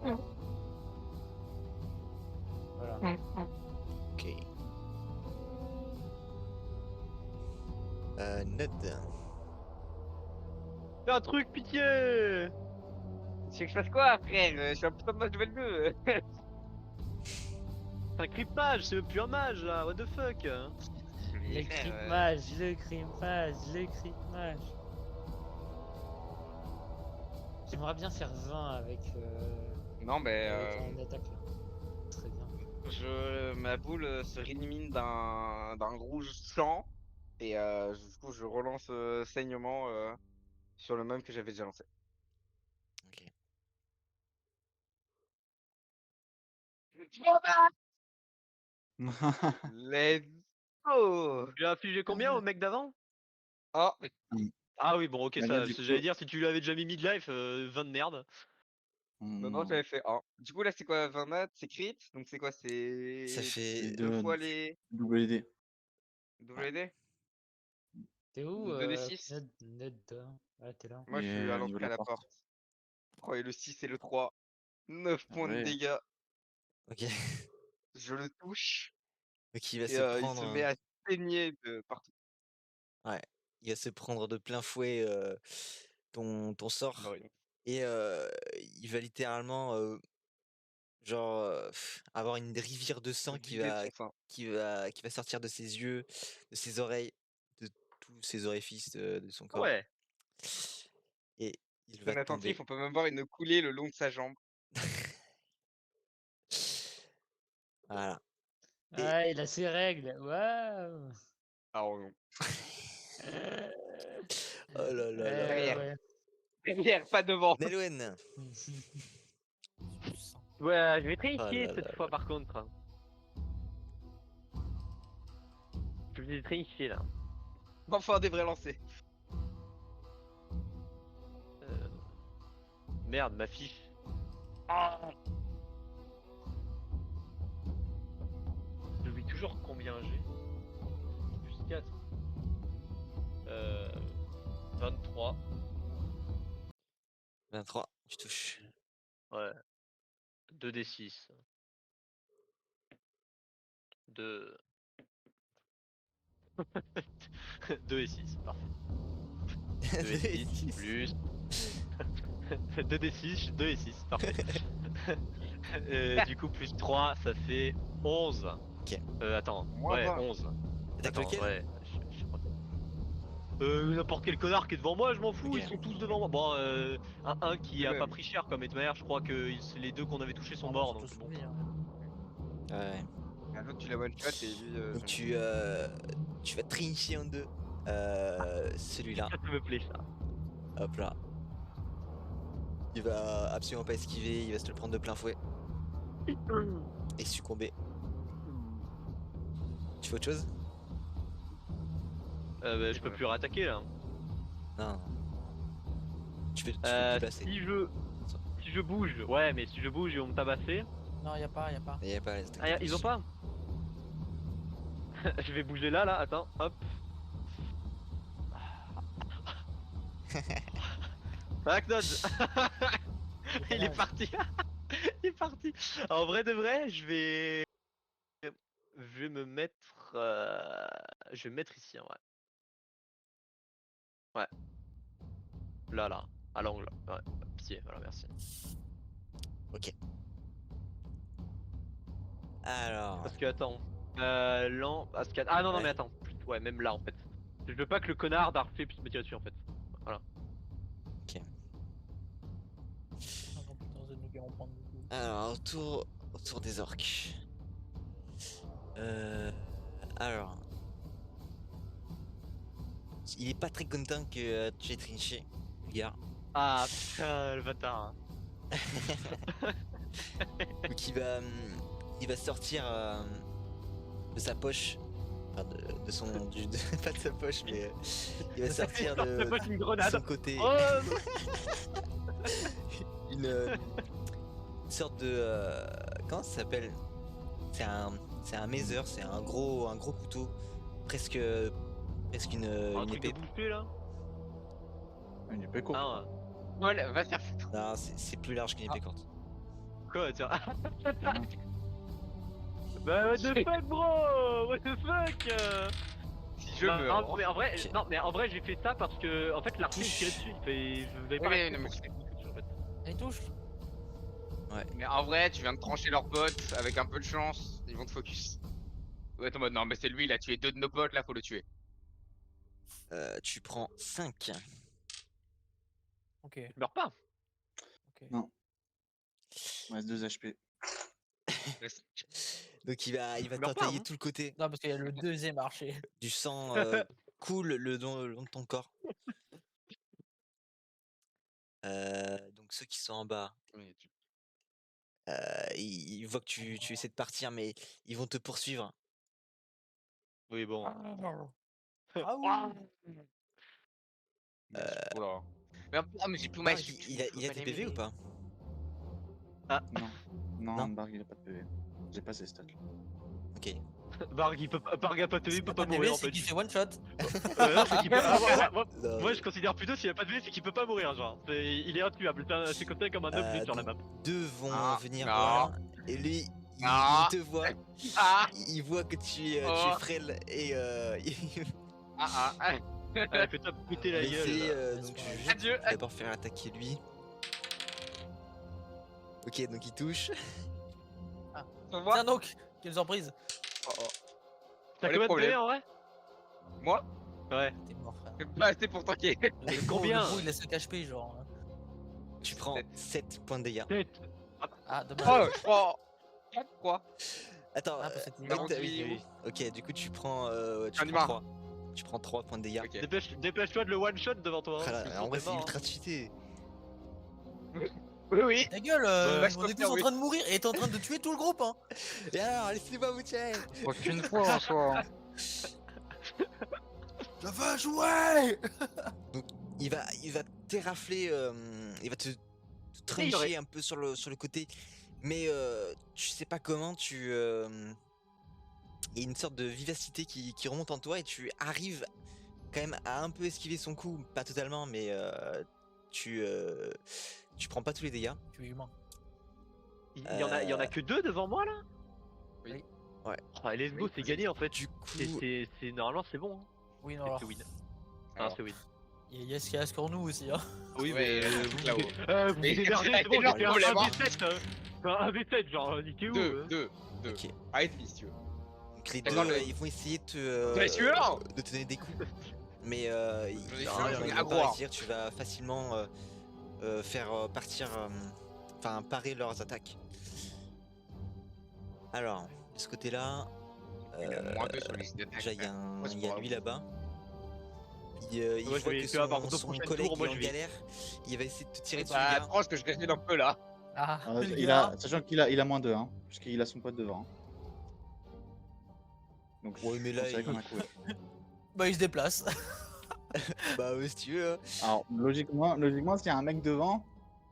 Hop. Hop. Voilà. Ok. Ned. Fais un truc, pitié. Tu veux que je fasse quoi, frère? Je suis un putain de mage level 2. C'est un crypt mage, c'est même plus un mage là, what the fuck. Le crit mage, le crit mage, le crit mage. J'aimerais bien faire 20 avec, Non, mais avec en attaque là. Très bien. ma boule se réélimine d'un rouge sang. Et du coup, je relance saignement sur le même que j'avais déjà lancé. Ok. Let's go! Tu as infligé combien au mec d'avant? Oh, Ah oui, bon, ok, Mais là, ça, du coup, j'allais dire, si tu lui avais déjà mis midlife, 20 de merde. non, j'avais fait 1. Du coup, là, c'est quoi 20 maths? C'est crit? Donc, c'est quoi? Ça C'est fait. deux fois les WD. WD? T'es où, 2d6? Ned? Ah, t'es là. Moi, je Et suis à au niveau de l'entrée à la la porte. porte. Oh, et le 6 et le 3. 9 Ah points de ouais. dégâts. Ok. Je le touche. Donc il va Et se il se prendre. met à saigner de partout. Ouais. Il va se prendre de plein fouet ton sort. Bah oui. Et il va littéralement genre avoir une rivière de sang qui Vider de va, son sein. qui va sortir de ses yeux, de ses oreilles, de tous ses orifices de son corps. Ouais. Et il va Très tomber. attentif, on peut même voir une coulée le long de sa jambe. Voilà. Et Ah, il a ses règles. Waouh. Ah oh non. oh là là là Derrière. là. Ouais. Derrière, pas devant. Nelwen. Ouais, je vais Oh trinquer là cette là fois là. par contre. Je vais trinquer là. Enfin des vrais lancers. Euh, Merde, ma fiche. Ah, j'oublie toujours combien j'ai. Plus 4. 23. 23, tu touches. Ouais. 2d6. 2. 2 et 6, parfait. 2 et 6 plus. 2d6, 2 et 6, parfait. Du coup, plus 3, ça fait 11. Ok. Attends, Moins ouais, 20. 11. Attaque Attends, lequel? ouais. N'importe quel connard qui est devant moi, je m'en fous, Ok. ils sont tous devant moi. Bon, un qui Les a pas mêmes. pris cher comme de manière, je crois que les deux qu'on avait touchés sont morts, donc bon. Ouais. Un autre, tu la one shot et lui. Donc tu vas trincher en deux celui-là. Ça me plaît ça. Hop là. Il va absolument pas esquiver, il va se le prendre de plein fouet et succomber. Tu fais autre chose? Je peux plus réattaquer là. Non. Tu peux te déplacer. Si je bouge, ouais, mais si je bouge, ils vont me tabasser. Non, y a pas. Il y a pas les attaques Ah, de ils ont touche. pas. Je vais bouger là, attends, hop. Hacknod. Il est parti. Il est parti. En vrai de vrai, je vais me mettre je vais me mettre ici, ouais. Ouais. Là, à l'angle. Ouais. Pitié, voilà, merci. Ok. Alors. Parce que attends, parce que ah non Ouais. mais attends, ouais, même là en fait. Je veux pas que le connard d'Arfé puisse me tirer dessus en fait. Voilà. Ok. Ah non, putain, Zenouga, on prend beaucoup. Alors, autour des orques. Alors. Il est pas très content que tu aies trinché, le gars. Ah putain, le bâtard. Donc il va sortir de sa poche enfin de son, pas de sa poche, mais il va sortir C'est pas une de grenade. son côté Oh, une sorte de, comment ça s'appelle? C'est un mazer, c'est un gros couteau, presque un une truc de épée. bouffé là. Une épée courte. Ah, Voilà, va se faire foutre. Non, c'est plus large qu'une épée courte. quoi, tiens. Ah, Bah, what the fuck, bro? What the fuck? Si je Bah, meurs. mais en vrai, Ok. non, mais en vrai, j'ai fait ça parce que, en fait, l'archer il tirait dessus. Je vais pas Oui, rester non, mais pour qu'il touche, en fait. Il touche. Mais en vrai, tu viens de trancher leurs potes avec un peu de chance, ils vont te focus. Ouais, t'es en mode non, mais c'est lui, il a tué 2 de nos potes, là, faut le tuer. Tu prends 5. Ok. Je meurs pas. Ok. Non. Il reste 2 HP. Donc il va Meurs pas, t'entailler hein. tout le côté. Non, parce qu'il y a le deuxième archer. Du sang coule le long de ton corps. Donc ceux qui sont en bas, ils voient que tu essaies de partir, mais ils vont te poursuivre. Oui, bon. Ah oui. Oula. Mais j'ai plus Barg, magique. il a tes PV ou pas? Non. Non, Non. Barg il a pas de PV. J'ai pas ses stats. Ok. Barg, il peut pas, Barg a pas de vie, il peut pas mourir en c'est fait. qu'il fait one shot. Non, c'est qu'il peut. Non, Moi, je considère plutôt s'il a pas de vie, c'est qu'il peut pas mourir, genre. Il est intuable. C'est considéré comme un objet sur la map. Deux vont Ah, venir non. voir. Et lui, Non. il te voit. Ah Il voit que tu es Oh. frêle et il Ah ah Allez, fais-toi péter la va essayer, gueule. donc Adieu, je adieu. vais d'abord faire attaquer lui. Ok, donc il touche. On voit. Tiens donc, quelle surprise. Oh, oh. T'as les combien de problèmes. PV en vrai? Moi, Ouais. T'es mort, frère. c'est pas assez pour tanker. Combien? Le gros, il a 5 HP, genre. Tu prends 7 points de dégâts. Tête. Ah, Oh, dommage. 3. 4, 3. Attends, Ah, parce que t'es oui, mort. oui. Ok, du coup tu prends, Un 3. Tu prends 3 points de dégâts. Ok. Dépêche-toi de le one shot devant toi. Ah Hein, là, parce que en vrai, sinon, c'est t'es ultra cheaté. Oui, oui. Ta gueule, bah, je on peux est tous faire, en oui. train de mourir et t'es en train de tuer tout le groupe, hein. Et alors, laissez-moi vous tirer. Aucune fois en soi. Je veux jouer. Il va t'érafler, il va te il aurait- trancher un peu sur le côté, mais tu sais pas comment, il y a une sorte de vivacité qui remonte en toi et tu arrives quand même à un peu esquiver son coup, pas totalement, mais tu prends pas tous les dégâts. Tu es humain. Il y en a que 2 devant moi là? Oui. Ouais. Ah, let's go, Oui, c'est gagné en fait. Du coup, Normalement, c'est bon. Hein. Oui, non, C'est alors. win. Alors. C'est win. Il y a ce qu'il y a pour nous aussi, hein. Oui, Ouais, mais le truc là-haut. vous Mais démerdez, c'est c'est bon, leur j'ai fait un problème, hein. V7. Un V7, genre, niquez-vous. 2. ok. Ah, et demi si tu veux. Donc les D'accord, deux, ils vont essayer T'es sûr de te donner des coups, mais J'en ai ils sûr, j'en ai vont à pas croire. réussir. Tu vas facilement faire partir, enfin parer leurs attaques. Alors, de ce côté-là, Il a moins 2 sur les attaques. déjà il y a, Moi, c'est il y a pas lui grave. là-bas. Il Moi, je voit vais que essayer d'avoir son, deux son prochains collègue tours, moi, est en je vais. galère. Il va essayer de te tirer dessus, Bah, le gars. franchement, que je reste un peu là. Ah, le Il gars. sachant qu'il a moins 2, hein, puisqu'il a son pote devant. hein. Donc Ouais, mais là, considère il- comme un coup. Bah, il se déplace. Bah ouais, si tu veux. Hein. Alors, logiquement, s'il y a un mec devant,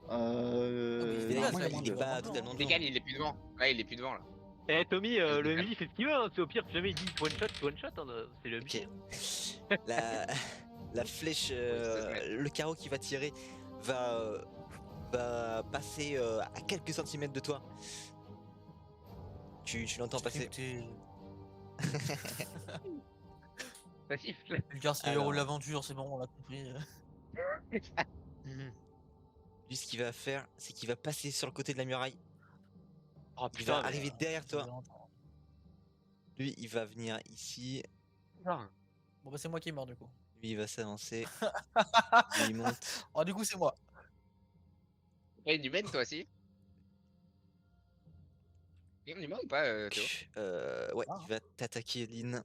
mais il est là, normalement, il y a ça, moins il est deux. pas- totalement devant. Légal, il est plus devant. Ouais, il est plus devant là. Eh Tommy, Je le décale. MJ fait ce qu'il veut, hein. C'est au pire, si jamais il dit one shot, hein, c'est le MJ. Ok. La flèche, le carreau qui va tirer va passer à quelques centimètres de toi. Tu l'entends passer. Écoutez, Ça siffle. le gars, c'est le Alors. héros de l'aventure, c'est bon, on l'a compris. Mhm. Lui, ce qu'il va faire, c'est qu'il va passer sur le côté de la muraille. Oh Il va putain, arriver derrière toi. Bon, Lui, il va venir ici. bah, c'est moi qui est mort, du coup. Lui, il va s'avancer. Lui, il monte. Oh, du coup, c'est moi. Et du Ben, toi aussi. Il est mort ou pas, Théo? Ouais, Ah. il va t'attaquer, Lynn.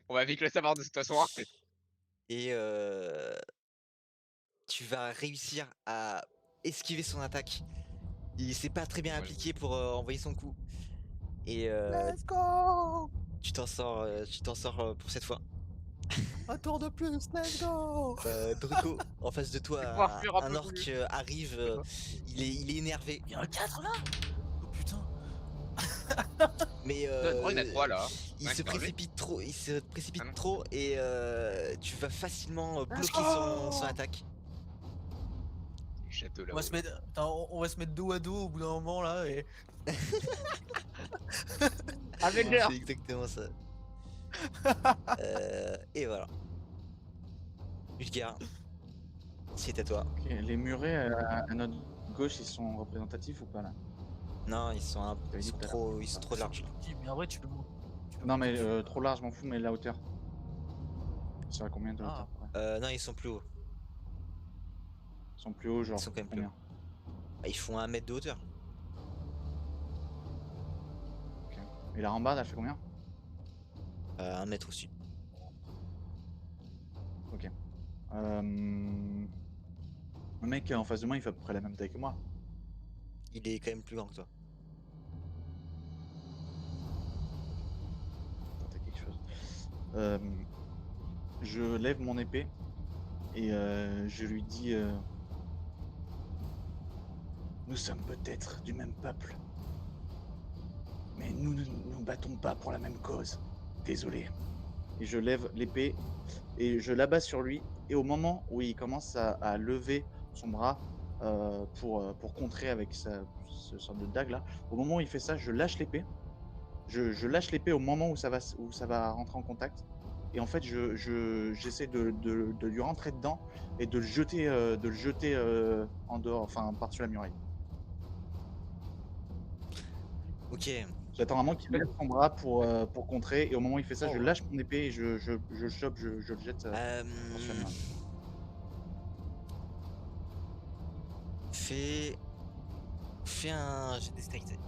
On va vite le savoir de toute façon. Hein. Et tu vas réussir à esquiver son attaque. Il s'est pas très bien Ouais. appliqué pour envoyer son coup. Et Let's go. tu t'en sors pour cette fois. Un tour de plus, let's go. Druko, en face de toi, pouvoir fuir un un peu orc plus. arrive, il est énervé. Il y a un 4 là. Oh putain. Mais Oh, il y en a 3 là. il Ouais, se c'est enlevé. précipite trop, il se précipite Ah non. trop et tu vas facilement bloquer Oh son attaque. Château On là-haut. va se mettre, attends, on va se mettre dos à dos au bout d'un moment là et. Avenger. C'est exactement ça. Et voilà. Ulgar, c'est à toi. Ok, les murets à notre gauche, ils sont représentatifs ou pas là? Non, ils sont T'avais dit tout à l'heure. ils sont trop larges. Mais en vrai, tu peux monter. Non, mais trop large, je m'en fous, mais la hauteur. C'est à combien de hauteur? Ah. Ouais. Non, ils sont plus hauts. Ils sont plus hauts, genre Ils sont quand même plus combien? Bah, ils font 1 mètre de hauteur. Et la rambarde, elle fait combien? 1 mètre aussi. Ok. Le mec en face de moi, il fait à peu près la même taille que moi. Il est quand même plus grand que toi. Tenter quelque chose. Je lève mon épée et je lui dis nous sommes peut-être du même peuple, mais nous ne nous battons pas pour la même cause. Désolé. Et je lève l'épée et je l'abats sur lui. Et au moment où il commence à lever son bras pour contrer avec ce sorte de dague là, au moment où il fait ça, je lâche l'épée. Je lâche l'épée au moment où ça va rentrer en contact. Et en fait, j'essaie de lui rentrer dedans et de le jeter en dehors, enfin par-dessus la muraille. Ok. J'attends vraiment qu'il lève son bras pour contrer. Et au moment où il fait ça, je lâche mon épée et je le chope, je le jette par-dessus la muraille. Fais un jet de dextérité.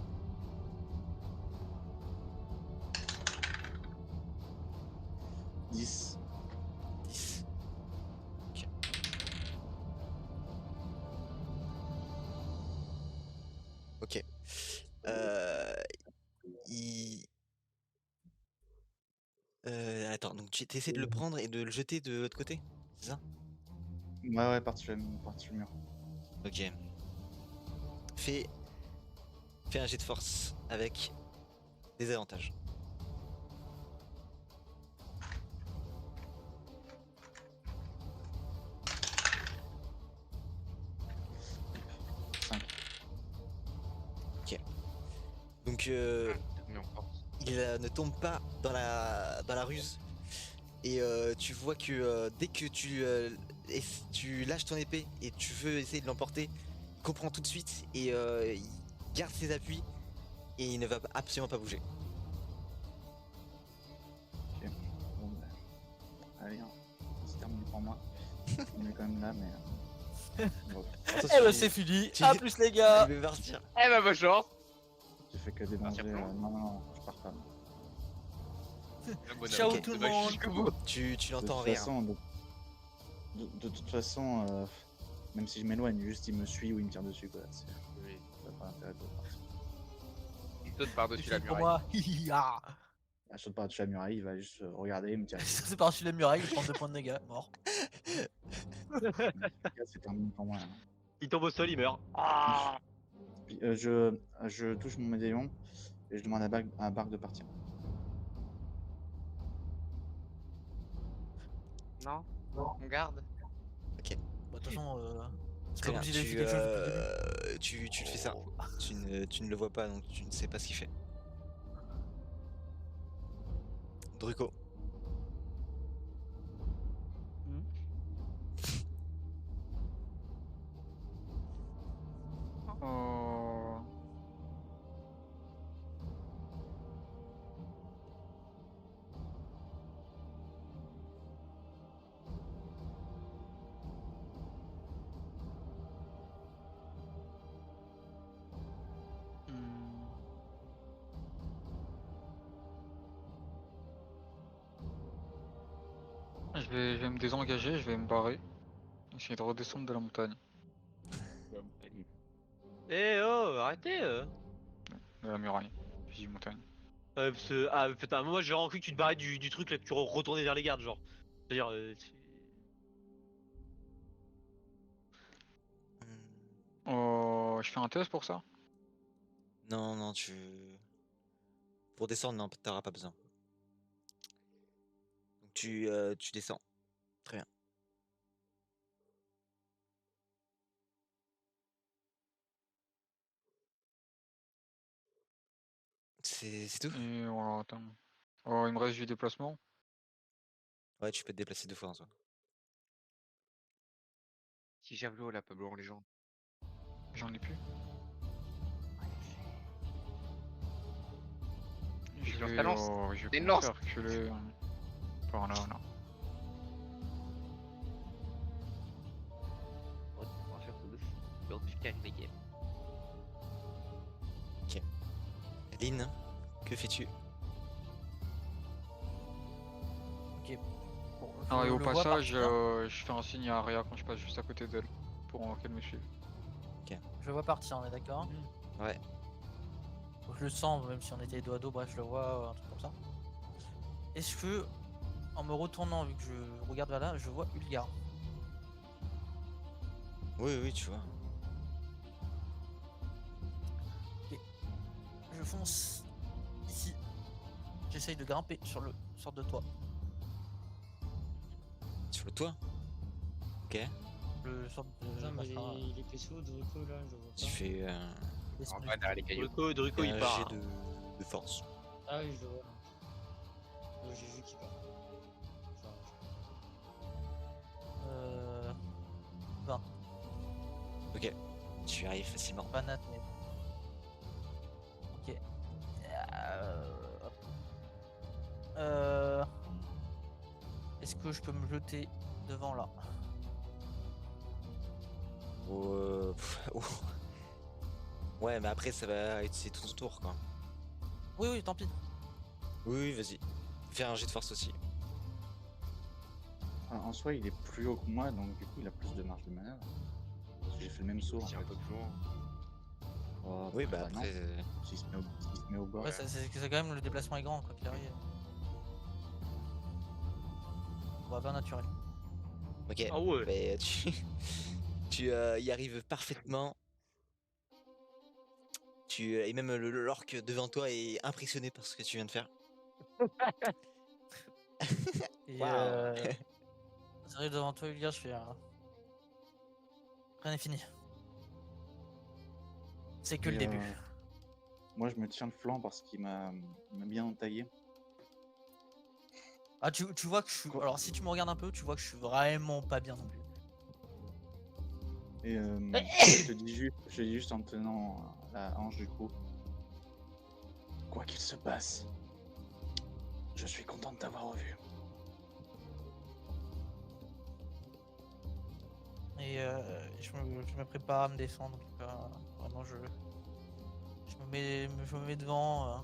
« 10. 10. Ok. Ok. Il... attends, donc tu essaies de le prendre et de le jeter de l'autre côté, c'est ça? Ouais, par-dessus le mur. Ok. Fais un jet de force avec des avantages. Ok. Donc il ne tombe pas dans la ruse. Et tu vois que dès que tu lâches ton épée et tu veux essayer de l'emporter, il comprend tout de suite et il garde ses appuis et il ne va absolument pas bouger. Ok. Bon, bah, allez, hein. C'est terminé pour moi. On est quand même là, mais. Bon. Attention, Eh bah c'est fini. A plus les gars. Il veut partir. Eh bah bonne chance. J'ai fait que des Partir dangers. plus loin Non, je pars pas. Ciao Ok. tout le monde. Tu De l'entends toute rire. façon, de toute façon, même si je m'éloigne, juste il me suit ou il me tire dessus, quoi. Ça n'a pas d'intérêt de partir. Il saute par-dessus la C'est pour muraille. moi. Hihi, Je saute par-dessus la muraille, il va juste regarder et me tirer dessus. C'est par-dessus la muraille, il prend 2 points de dégâts, mort. C'est terminé pour moi. Là. Il tombe au sol, il meurt. Puis, je touche mon médaillon et je demande à Bark de partir. Non, on garde. Bah, de toute façon, c'est Très pas bien. comme s'il avait fait quelque chose depuis le début. Tu le fais ça. Tu ne le vois pas, donc tu ne sais pas ce qu'il fait. Druko. Oh. Je vais me désengager, je vais me barrer. Essayer de redescendre de la montagne. Eh oh, arrêtez De la muraille. Puis montagne. Putain, moi j'ai vraiment cru que tu te barrais du truc là, que tu retournais vers les gardes, genre. C'est-à-dire. Hmm. Oh, je fais un test pour ça. Non, non, pour descendre, non, t'auras pas besoin. Donc tu descends. Très bien. C'est tout? Et voilà, attends. Oh, il me reste du déplacement. Ouais, tu peux te déplacer 2 fois en soi. Si javelot là, Pablo en légende. J'en ai plus. Et Je lance vais, ta lance. je T'as vais une commencer lance. à reculer par là, là. On va faire tout dessus. Donc, je gagne les games. Lynn, que fais-tu? Bon, Ah, et je au le vois passage, partir. je fais un signe à Aria quand je passe juste à côté d'elle pour qu'elle me suive. Je le vois partir, on est d'accord? Ouais. Je le sens, même si on était dos à dos, bref, je le vois, un truc comme ça. Est-ce que, en me retournant, vu que je regarde vers là, je vois Ulgar? Oui, oui, tu vois. Je fonce ici. J'essaye de grimper sur le sorte de toit. Sur le toit? Ok. Le sorte de Putain, mais machin, il est PSO de Rico là, je vois Tu pas. fais En l'esprit. bas derrière les cailloux. Druco il un part. jet de force. Ah oui, je le vois. J'ai vu qu'il part. Enfin, 20. Ok. Tu arrives facilement. Pas nat, mais. Ok. Hop. Est-ce que je peux me jeter devant là? Oh. Ouais, mais après, ça va être c'est tout ton tour, quoi. Oui, oui, tant pis. Oui, oui, vas-y. Fais un jet de force aussi. En soi, il est plus haut que moi, donc du coup, il a plus de marge de manœuvre. Parce que j'ai fait le même saut. En C'est un fait. peu plus loin. Oh, Oui, bah non. après. S'il se met au bord. Ouais, c'est quand même le déplacement est grand, quoi qu'il arrive. On va pas naturel. Ok. Ah ouais. Mais tu y arrives parfaitement. Et même l'orque devant toi est impressionné par ce que tu viens de faire. Et Waouh. j'arrive devant toi, Ulgar, je fais. Rien n'est fini. C'est que Et, le début. Moi, je me tiens le flanc parce qu'il m'a bien entaillé. Ah, tu vois que je suis. Quoi Alors, si tu me regardes un peu, tu vois que je suis vraiment pas bien non plus. Et je te dis juste en tenant la hanche du cou. Quoi qu'il se passe, je suis content de t'avoir revu. Et je me prépare à me défendre. Vraiment, je me mets devant.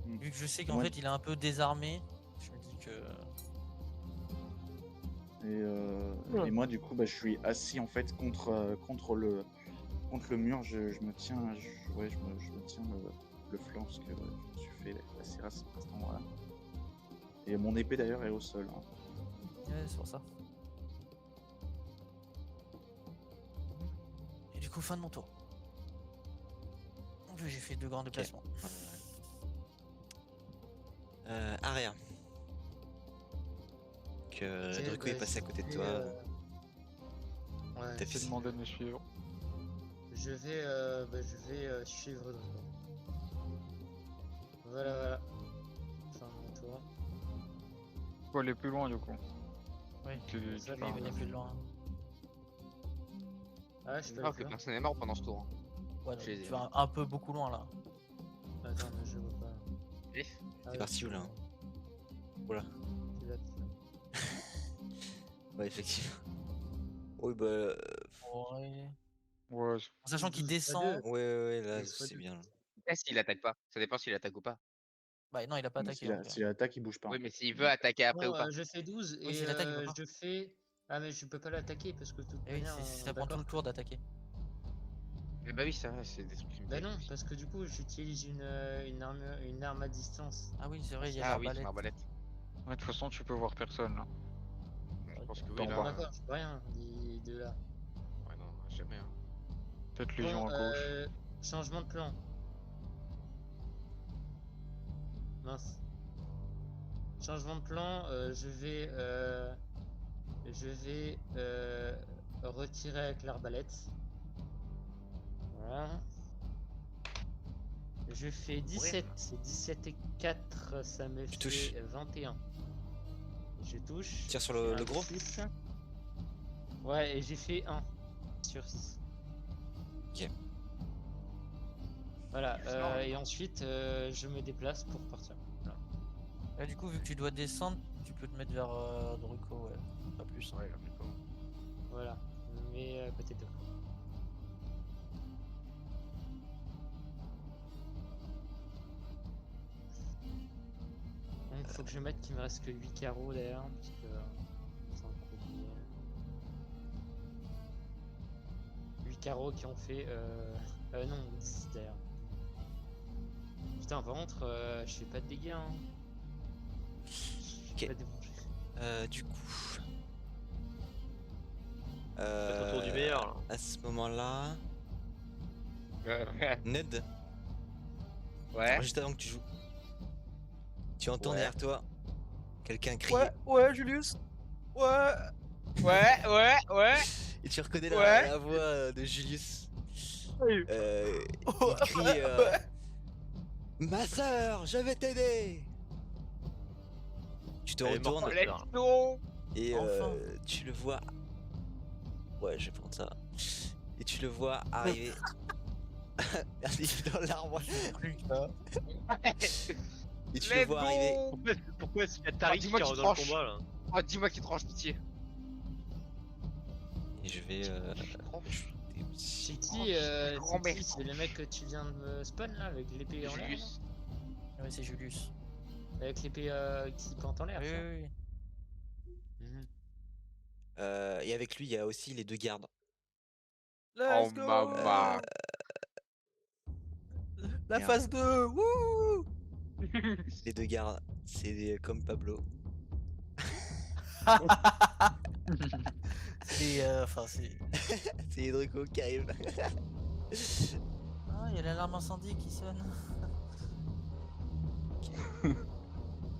Vu que je sais qu'en Moi- fait, il est un peu désarmé, je me dis que. Et moi, du coup, bah, je suis assis en fait contre le mur. Je me tiens, je me tiens le flanc parce que je me suis fait assez à cet endroit-là. Et mon épée d'ailleurs est au sol. Hein. Ouais, c'est pour ça. Et du coup, fin de mon tour. Donc, j'ai fait 2 grands déplacements. Aria. Que Ok, Druco bah, est passé à côté de je toi. vais, ouais, T'as Je fait vais demander de me suivre. je vais suivre Druco. Voilà. Fin de mon tour. Faut aller plus loin du coup. Oui, Tu ça, pars. il est plus loin. Ah, je peux Ah, aller que plus loin. personne n'est mort pendant ce tour. Ouais, donc, Je les ai. tu vas un peu beaucoup loin là. Attends, mais je vois pas. Vif. Ah, T'es parti où là? Oula. Tu l'as, tu l'as. Ouais, effectivement. Oui, bah. Ouais. Ouais, En sachant qu'il 12 fois descend. 2. Ouais, là, 12 fois c'est 2. bien. Est-ce qu'il attaque pas? Ça dépend s'il attaque ou pas. Bah non, il a pas Mais attaqué. Donc, si l'attaque, il bouge pas. Oui, hein. mais s'il veut attaquer après Bon, ou pas. je fais 12 Oui, et s'il attaque, il peut pas. je fais. Ah, mais je peux pas l'attaquer parce que de toute Et oui, manière, ça prend tout d'accord. le tour d'attaquer. Bah oui, ça va, c'est des trucs qui me Bah plaisent. non, parce que du coup, j'utilise une arme à distance. Ah oui, c'est vrai, il y a Ah oui, c'est l'arbalète. une arbalète. Ouais, de toute façon, tu peux voir personne là. Je pense que T'en oui, là. bas. D'accord, je vois rien de là. Ouais, non, jamais. Hein. Peut-être Bon, Légion à gauche. changement de plan. Mince. Changement de plan, je vais retirer avec l'arbalète. Voilà. Je fais 17. 17 et 4, ça me Tu touches. fait 21. Je touche. Tire sur je fais le un gros. D6. Ouais, et j'ai fait 1 sur 6. Ok. Voilà, C'est énorme. et ensuite je me déplace pour partir. Voilà. Là, du coup, vu que tu dois descendre, tu peux te mettre vers Druko, ouais. Pas plus. Hein. Ouais, plutôt. Voilà, je me mets à côté de toi. Donc faut que je mette qu'il me reste que 8 carreaux d'ailleurs, parce que sans oublier. 8 carreaux qui ont fait non 10 d'ailleurs. Putain par contre je fais pas de dégâts hein. Je Ok. fais pas démanger. Du coup. Faites autour du meilleur là. À ce moment-là, Ouais. Ned, Ouais. juste avant que tu joues, tu entends Ouais. derrière toi quelqu'un crier Ouais, Julius. Ouais. Ouais. et tu reconnais Ouais. la voix de Julius. Oui. Il crie ma sœur, je vais t'aider. Tu te Elle est morte, retournes la Let's go. et Enfin. tu le vois. Ouais, je vais prendre ça. Et tu le vois arriver. Merci dans l'arbre. Et tu le Let's vois arriver. go. Pourquoi est-ce qu'il y a Tariq dis-moi qui qu'il est dans le tranche. combat là? Oh, dis-moi qu'il tranche pitié. Et je vais ajouter aussi. C'est qui grand c'est qui mec. c'est le mec que tu viens de me spawn là avec l'épée en l'air là Julius. Ouais, c'est Julius. avec l'épée qui plante en l'air Oui, ça. oui, oui. Mhm. Et avec lui, il y a aussi les deux gardes. Oh maman. La Merde. phase 2. Wouh. Les deux gardes, c'est comme Pablo. C'est enfin c'est. C'est Hydrico qui arrive. Ah, il y a l'alarme incendie qui sonne.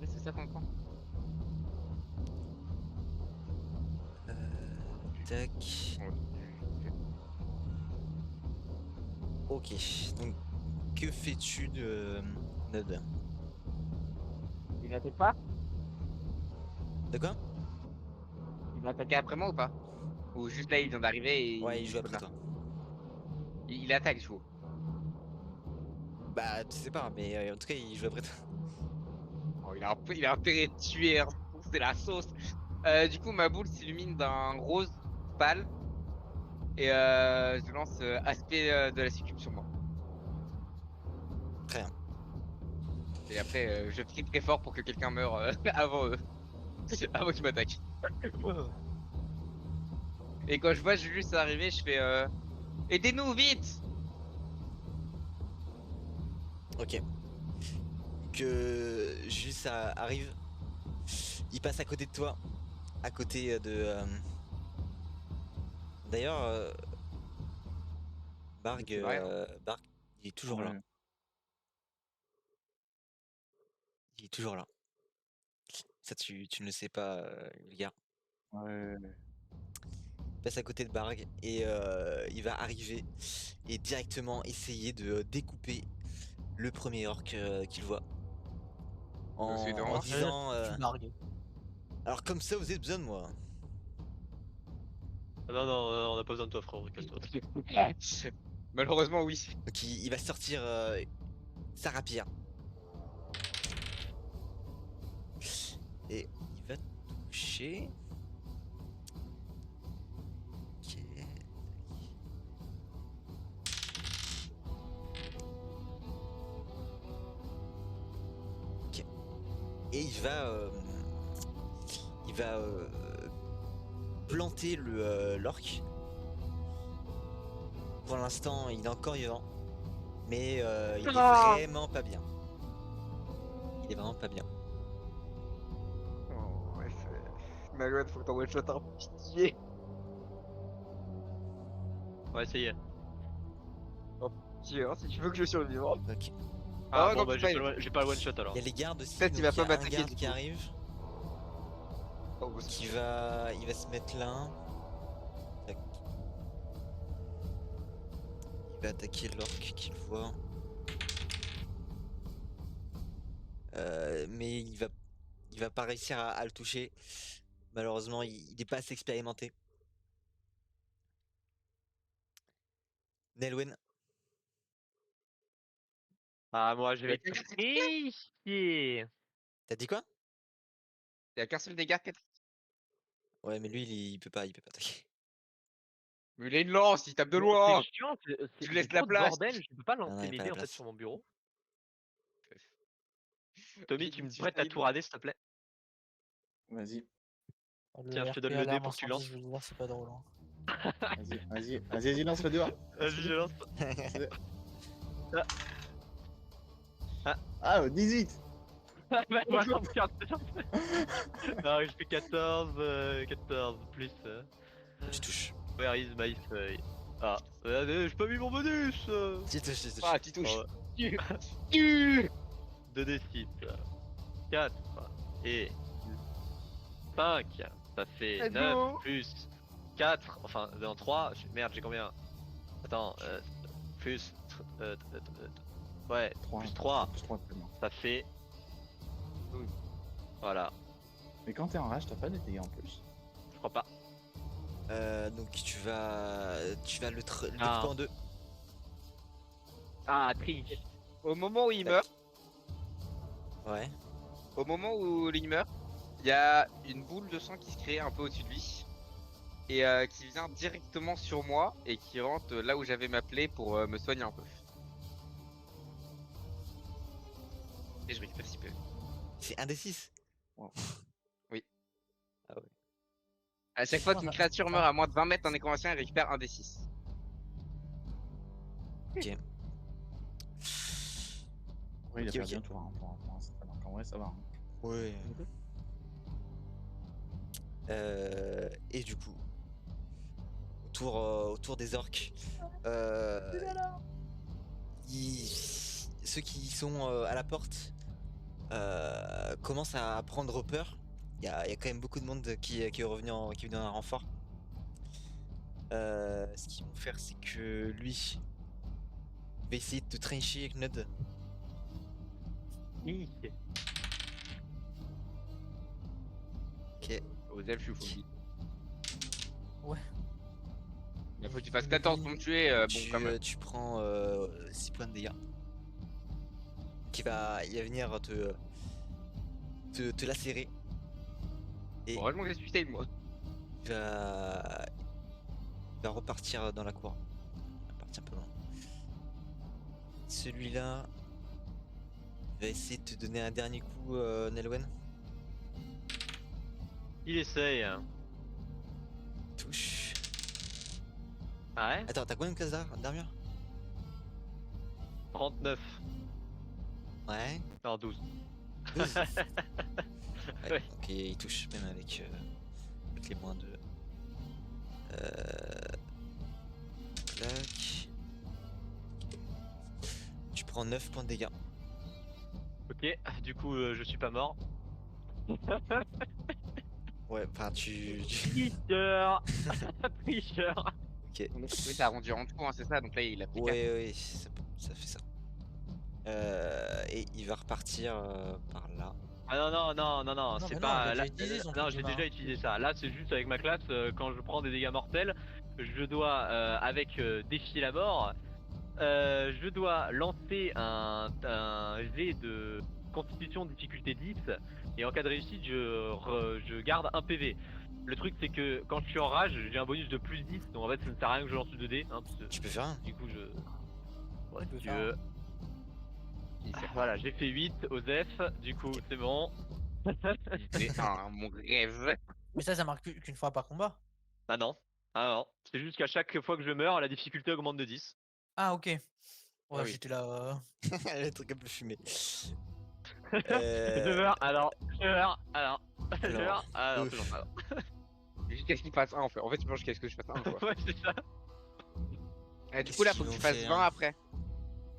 C'est ça qu'on prend. Tac. Ok. Donc, que fais-tu de Ned? Il n'attaque pas? De quoi? Il va attaquer après moi ou pas? Ou juste là il vient d'arriver et. Ouais, il joue après là. toi. Il attaque, je joue. Bah, tu sais pas, mais en tout cas, il joue après toi. Oh, il a intérêt de tuer, hein. C'est la sauce. Du coup, ma boule s'illumine d'un rose pâle. Et je lance aspect de la succube sur moi. Très bien. Et après, je crie très fort pour que quelqu'un meure avant avant qu'il m'attaque. Et quand je vois Julius arriver, je fais aidez-nous vite! Ok. Que Julius arrive. Il passe à côté de toi. À côté de. D'ailleurs, Barg, C'est vrai, Barg, il est toujours là. Ouais. Il est toujours là. Ça, tu ne le sais pas, Ulgar. Ouais. Il passe à côté de Barg et il va arriver et directement essayer de découper le premier orc qu'il voit. C'est En vraiment- disant Tu largues. alors comme ça vous avez besoin de moi. Ah non, non, on n'a pas besoin de toi, frère, casse-toi. Malheureusement, oui. Donc il va sortir sa rapière. Et il va toucher. Ok. Ok. Et il va planter le l'orc pour l'instant, il est encore vivant. Mais il est Ah vraiment pas bien. Il est vraiment pas bien. Oh, ouais, Malouette, faut que t'en one-shot un pitié. On va essayer. Pitié, hein, si tu veux que je survive. Ok. Ah, Ah, bon, non, bah, putain, j'ai pas le one shot alors. Il y a les gardes aussi. Peut-être Donc il va il y pas a un m'attaquer, garde du qui coup. arrive. Oh, bah, c'est Qui bon. il va se mettre là. Tac. Il va attaquer l'orque qu'il voit. Mais il va pas réussir à le toucher. Malheureusement, il est pas assez expérimenté. Nelwen, Ah, moi, je Il y a vais qu'un seul tricher. t'as dit quoi? il y a qu'un seul dégât, peut-être. Ouais, mais lui, il peut pas attaquer. Mais il a une lance, il tape de Mais loin. c'est chiant, Tu j'ai laisses la trop de place. bordel, je peux pas Non, non, lancer y a mes pas dés la en fait place. sur mon bureau. Tommy, J'ai tu dit, me prêtes ta tour AD s'il te plaît? Vas-y, Tiens, je te donne RP le dé alarme pour que tu incendie, lances. je veux dire, c'est pas drôle. Hein. vas-y, lance le dehors. Vas-y, je lance. Ah, 18. Bah, voilà, regarde. Non, je fais 14, 14 plus. Tu touches. Where is my feuille? Ah, regardez, j'ai pas mis mon bonus! Tu touches, tu touches. Ah, tu touches. Oh, Tu. Tu. 2d6, 4 et 5, ça fait Let's 9 go. plus 4, enfin dans 3, merde j'ai combien? Attends, plus, ouais, 3. plus 3, Plus 3 tellement. ça fait, voilà, Mais quand t'es en rage, t'as pas des dégâts en plus. je crois pas. Donc tu vas le découper Ah. en deux. Ah, triche! Au moment où il meurt, Ouais. au moment où il meurt, il y a une boule de sang qui se crée un peu au-dessus de lui. Et qui vient directement sur moi et qui rentre là où j'avais ma plaie pour me soigner un peu. Et je récupère si peu. C'est un des 6. À chaque fois qu'une créature meurt à moins de 20 mètres en nécromancien, elle récupère un des 6. Ok. Ouais, il a Ok, perdu ok. un tour. Hein, pour l'instant, donc en vrai, ça va. Hein. Ouais. Et du coup, autour des orques, ceux qui sont à la porte commencent à prendre peur. Il y a quand même beaucoup de monde qui est revenu qui est venu en renfort. Ce qu'ils vont faire, c'est que lui va essayer de te trencher avec Nod. Ok. Aux elfes, je suis Ouais. Il faut que tu fasses 14 pour me tuer. Bon, quand même. Tu prends 6 points de dégâts. Il va venir te lacérer. Et Bon, heureusement que j'ai suicide, moi. il va repartir dans la cour. Il va partir un peu loin. Celui-là va essayer de te donner un dernier coup, Nelwen. Il essaye. Touche. Ah ouais? Attends, t'as combien de cases d'armure? 39. Ouais. Non, 12. 12. Ouais. Ok, il touche même avec les moins 2. Clac. Tu prends 9 points de dégâts. Ok, du coup, je suis pas mort. Ouais, enfin tu... Tricheur! Tricheur! Ok. Oui, t'as rendu en tout, hein, c'est ça. Donc là, il a pris 4. Ouais, ça fait ça. Et il va repartir par là. Ah non, Non, c'est mais non, pas. il a Là, déjà utilisé son non, truc j'ai de déjà main. utilisé ça. Là, c'est juste avec ma classe, quand je prends des dégâts mortels, je dois, avec défier la mort, je dois lancer un jet de constitution difficulté 10, et en cas de réussite, je garde un PV. Le truc, c'est que quand je suis en rage, j'ai un bonus de plus 10, donc en fait, ça ne sert à rien que je lance 2 dés. Hein, parce que, Tu peux faire un. du coup, ouais, peux si tu faire un. veux. Voilà, j'ai fait 8 aux F, du coup, c'est bon. C'est mon rêve. Mais ça marque qu'une fois par combat. Ah non. Ah non, c'est juste qu'à chaque fois que je meurs, la difficulté augmente de 10. Ah, ok. Ouais, oui. j'étais là. Le truc un peu fumé. Je meurs, alors, je meurs, alors, je alors, meurs, alors, toujours ouf. pas. Jusqu'à ce qu'il fasse 1 en fait. En fait, tu manges jusqu'à ce que je fasse 1 quoi. Ouais, c'est ça. Du Qu'est-ce coup, là, qu'ils faut que vont tu fasses faire 20 après.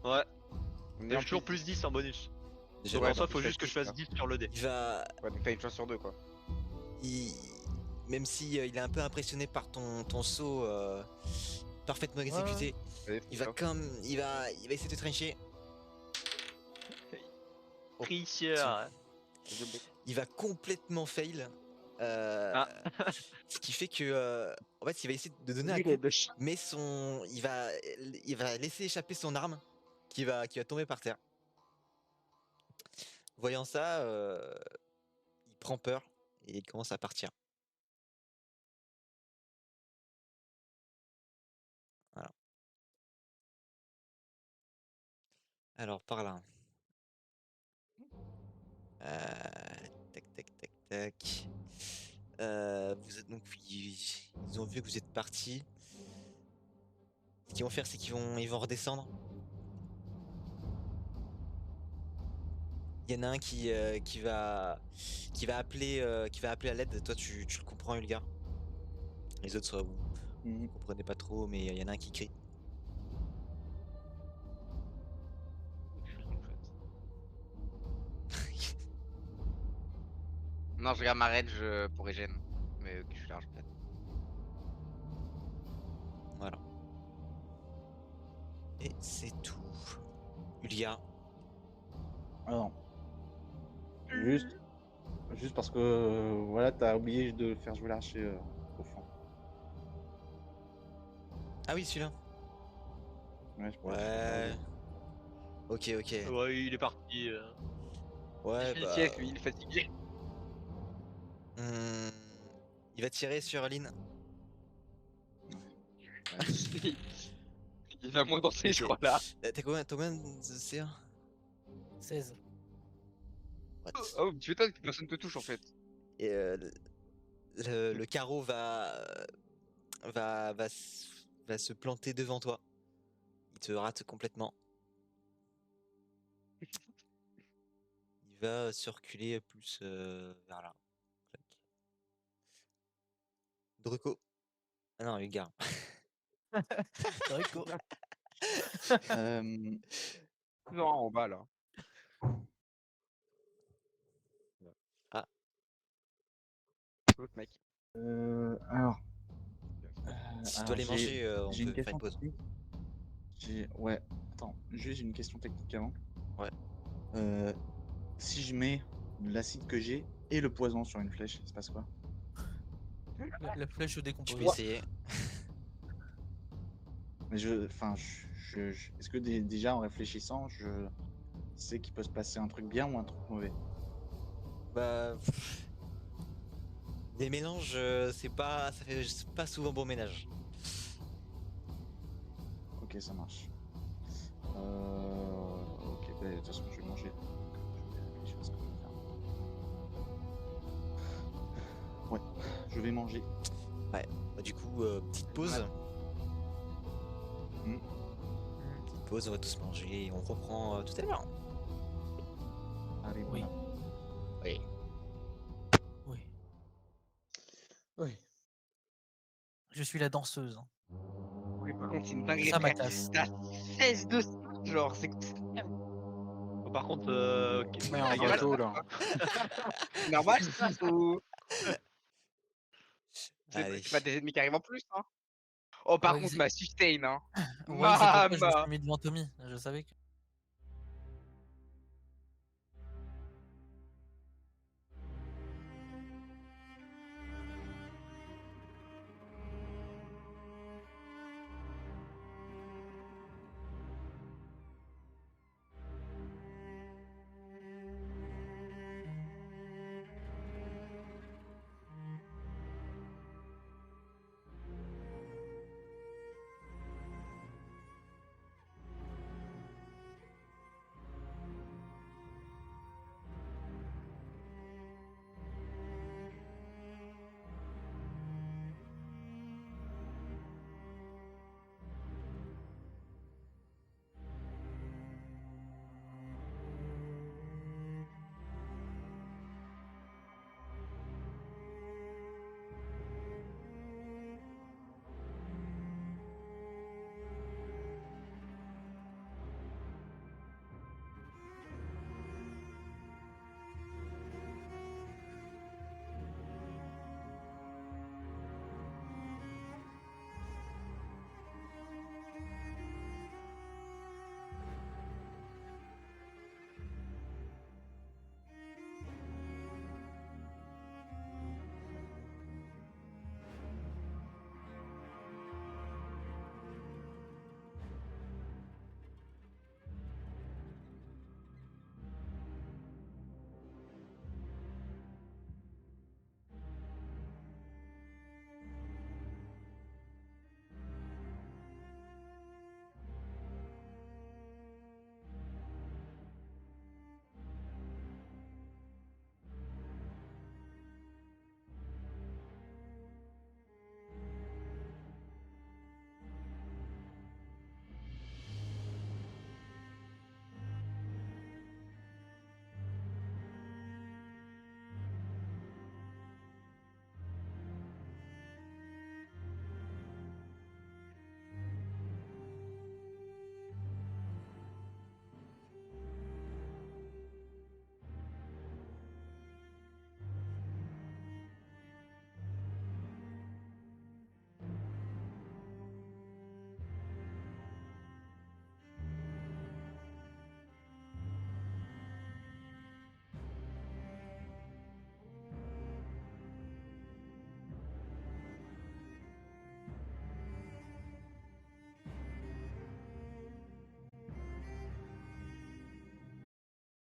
Ouais, On est j'ai en toujours plus plus 10 en bonus. Déjà, Donc Ouais, en soi, donc faut tu fais juste que je 10, fasse là. 10 sur le dé. il va, Ouais, donc t'as une chance sur 2 quoi. il- même si il est un peu impressionné par ton saut parfaitement exécuté, Allez, il va il va essayer de te trancher. Tricheur. Il va complètement fail. Ah. Ce qui fait que, en fait, il va essayer de donner un Lui, coup, il est de chien. mais il va laisser échapper son arme qui va tomber par terre. Voyant ça, il prend peur et il commence à partir. Voilà. Alors par là. Tac tac tac tac. Vous êtes donc ils ont vu que vous êtes parti. Ce qu'ils vont faire, c'est ils vont redescendre. Il y en a un qui va appeler à l'aide. Toi, tu le comprends, Ulgar. Les autres, soit vous Mhm. comprenez pas trop, mais il y en a un qui crie. Non, je regarde ma rage pour Regen. Mais ok, je suis large peut-être. Voilà. Et c'est tout. Ulgar. Alors, juste, juste parce que voilà, t'as oublié de faire jouer l'archer au fond. Ah oui, celui-là. Ouais, je pourrais Ouais. Ok, ok. Ouais, il est parti. Ouais, Il bah. sieste, lui, il est fatigué. hmm, Il va tirer sur Lynn. Il va moins danser, Ok. je crois là. T'as combien de CA 16. What? Oh, tu m'étonnes que personne te touche en fait. Et le carreau va se planter devant toi. Il te rate complètement. Il va se reculer plus vers là. Clac. Druco. Ah non, Ulgar. Rico. Non, en bas là. Ah. L'autre mec. Alors, Si tu alors, dois les manger, on j'ai une peut faire question une pause. technique. Ouais, attends, juste une question technique avant. Ouais. Si je mets l'acide que j'ai et le poison sur une flèche, il se passe quoi? La flèche se Tu peux décompose. essayer. Mais est-ce que déjà en réfléchissant, je sais qu'il peut se passer un truc bien ou un truc mauvais? Bah. Les mélanges, ça fait pas souvent bon ménage. Ok, ça marche. Ok, bah, de toute façon, je vais manger. Je vais réfléchir à ce que je vais faire. Ouais, je vais manger. Bah, du coup, petite pause. Petite pause, on va tous manger et on reprend tout à l'heure. Allez, Oui. voilà. Oui. Oui. Oui. Je suis la danseuse. Oui, par contre, c'est une dinguerie. Ça, ma Frère. classe. T'as 16 de genre, c'est Oh, par contre, Mais un normal, gâteau là. normal ou Allez. c'est pas des ennemis qui arrivent en plus, hein. Oh, par Ouais, contre, ma sustain, hein. Ouais, c'est pourquoi je me Mama. suis mis devant Tommy. Je savais que.